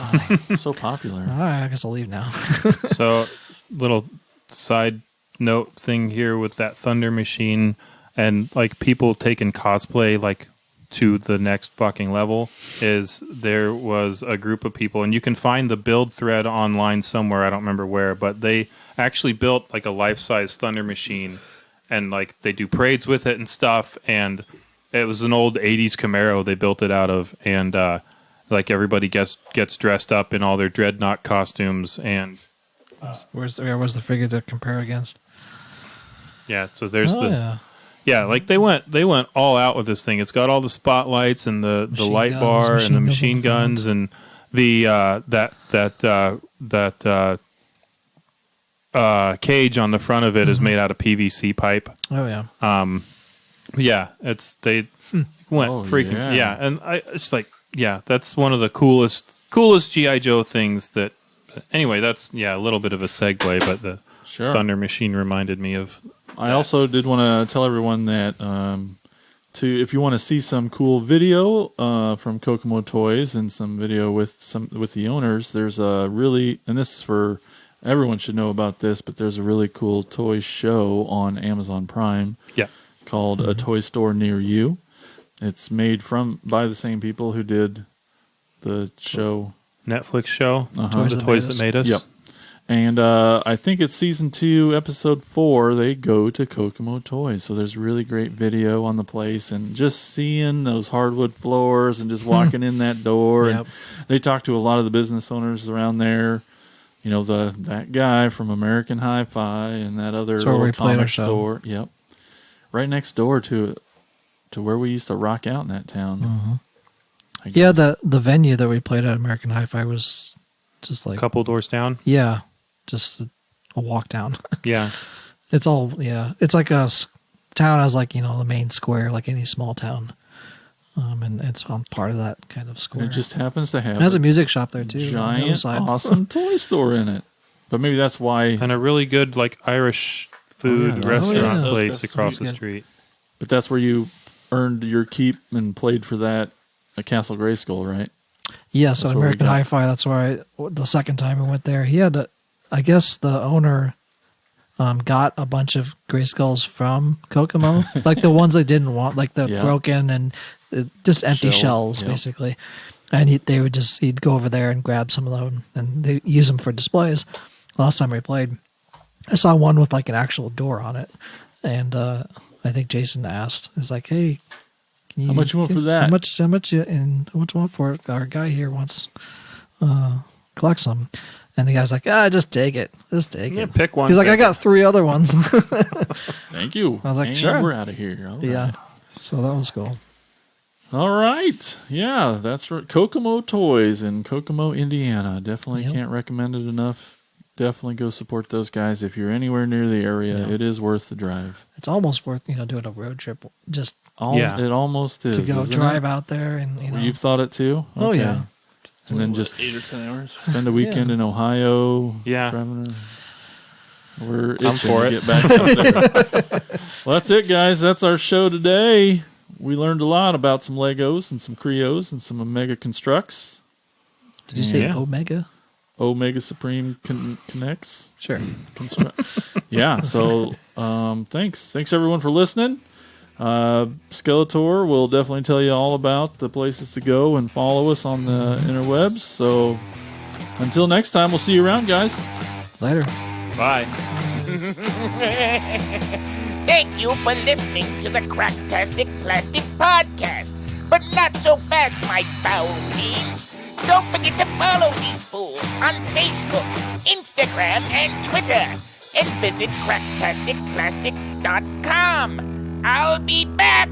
So popular. All right, I guess I'll leave now. So, little side note thing here with that Thunder Machine and like people taking cosplay like to the next fucking level. Is there was a group of people, and you can find the build thread online somewhere. I don't remember where, but they actually built like a life-size Thunder Machine, and like they do parades with it and stuff. And it was an old '80s Camaro they built it out of, and like everybody gets dressed up in all their dreadnought costumes, and Where's the figure to compare against? yeah. So there's yeah. Yeah, like they went all out with this thing. It's got all the spotlights and the light bar and the machine guns and the cage on the front of it is made out of PVC pipe. Oh yeah. Yeah, they went freaking yeah, and it's like that's one of the coolest GI Joe things that. Anyway, that's a little bit of a segue, but the Thunder Machine reminded me of. I also did want to tell everyone that if you want to see some cool video from Kokomo Toys and some video with the owners, there's a really, and this is for everyone should know about this, but there's a really cool toy show on Amazon Prime. Yeah. Called A Toy Store Near You. It's made by the same people who did the show. Netflix show, The Toys That Made Us. Yep. And I think it's season 2, episode 4. They go to Kokomo Toys, so there's really great video on the place, and just seeing those hardwood floors and just walking in that door. Yep. And they talk to a lot of the business owners around there. You know, that guy from American Hi-Fi and that other little comic store. Yep, right next door to where we used to rock out in that town. Mm-hmm. Yeah, the venue that we played at American Hi-Fi was just like a couple doors down. Yeah, just a walk down. Yeah, it's all It's like a town has like the main square, like any small town, and it's on part of that kind of square. It just happens to have. It has a music shop there too. Giant, awesome toy store in it. But maybe that's why. And a really good like Irish food restaurant place across the street. But that's where you earned your keep and played for that. Castle Grayskull, right? Yeah, so American Hi-Fi, that's where the second time we went there, he had I guess the owner got a bunch of Grayskulls from Kokomo, like the ones they didn't want, like the broken and just empty shells, basically. And he'd go over there and grab some of them, and they use them for displays. Last time we played, I saw one with like an actual door on it, and I think Jason asked, "He's like, hey, how much you want for that? How much you want for it? Our guy here wants collect some." And the guy's like, just take it. Just take it. Pick one. He's like, I got 3 other ones. Thank you. I was like, sure. We're out of here. All right. So that was cool. All right. Yeah, that's right. Kokomo Toys in Kokomo, Indiana. Definitely can't recommend it enough. Definitely go support those guys if you're anywhere near the area. Yeah. It is worth the drive. It's almost worth doing a road trip. Just it almost is to go drive out there and You've thought it too. Okay. Oh yeah. And then just 8 or 10 hours. Spend a weekend in Ohio. Yeah. We're itching to get back out there. Well, that's it, guys. That's our show today. We learned a lot about some Legos and some Kre-Os and some Omega Construx. Did you say Omega? Omega Supreme Connects. Sure. Yeah. So thanks everyone for listening. Skeletor will definitely tell you all about the places to go and follow us on the interwebs. So until next time, we'll see you around, guys. Later. Bye. Thank you for listening to the Cracktastic Plastic Podcast. But not so fast, my foul fiends. Don't forget to follow these fools on Facebook, Instagram, and Twitter. And visit cracktasticplastic.com. I'll be back.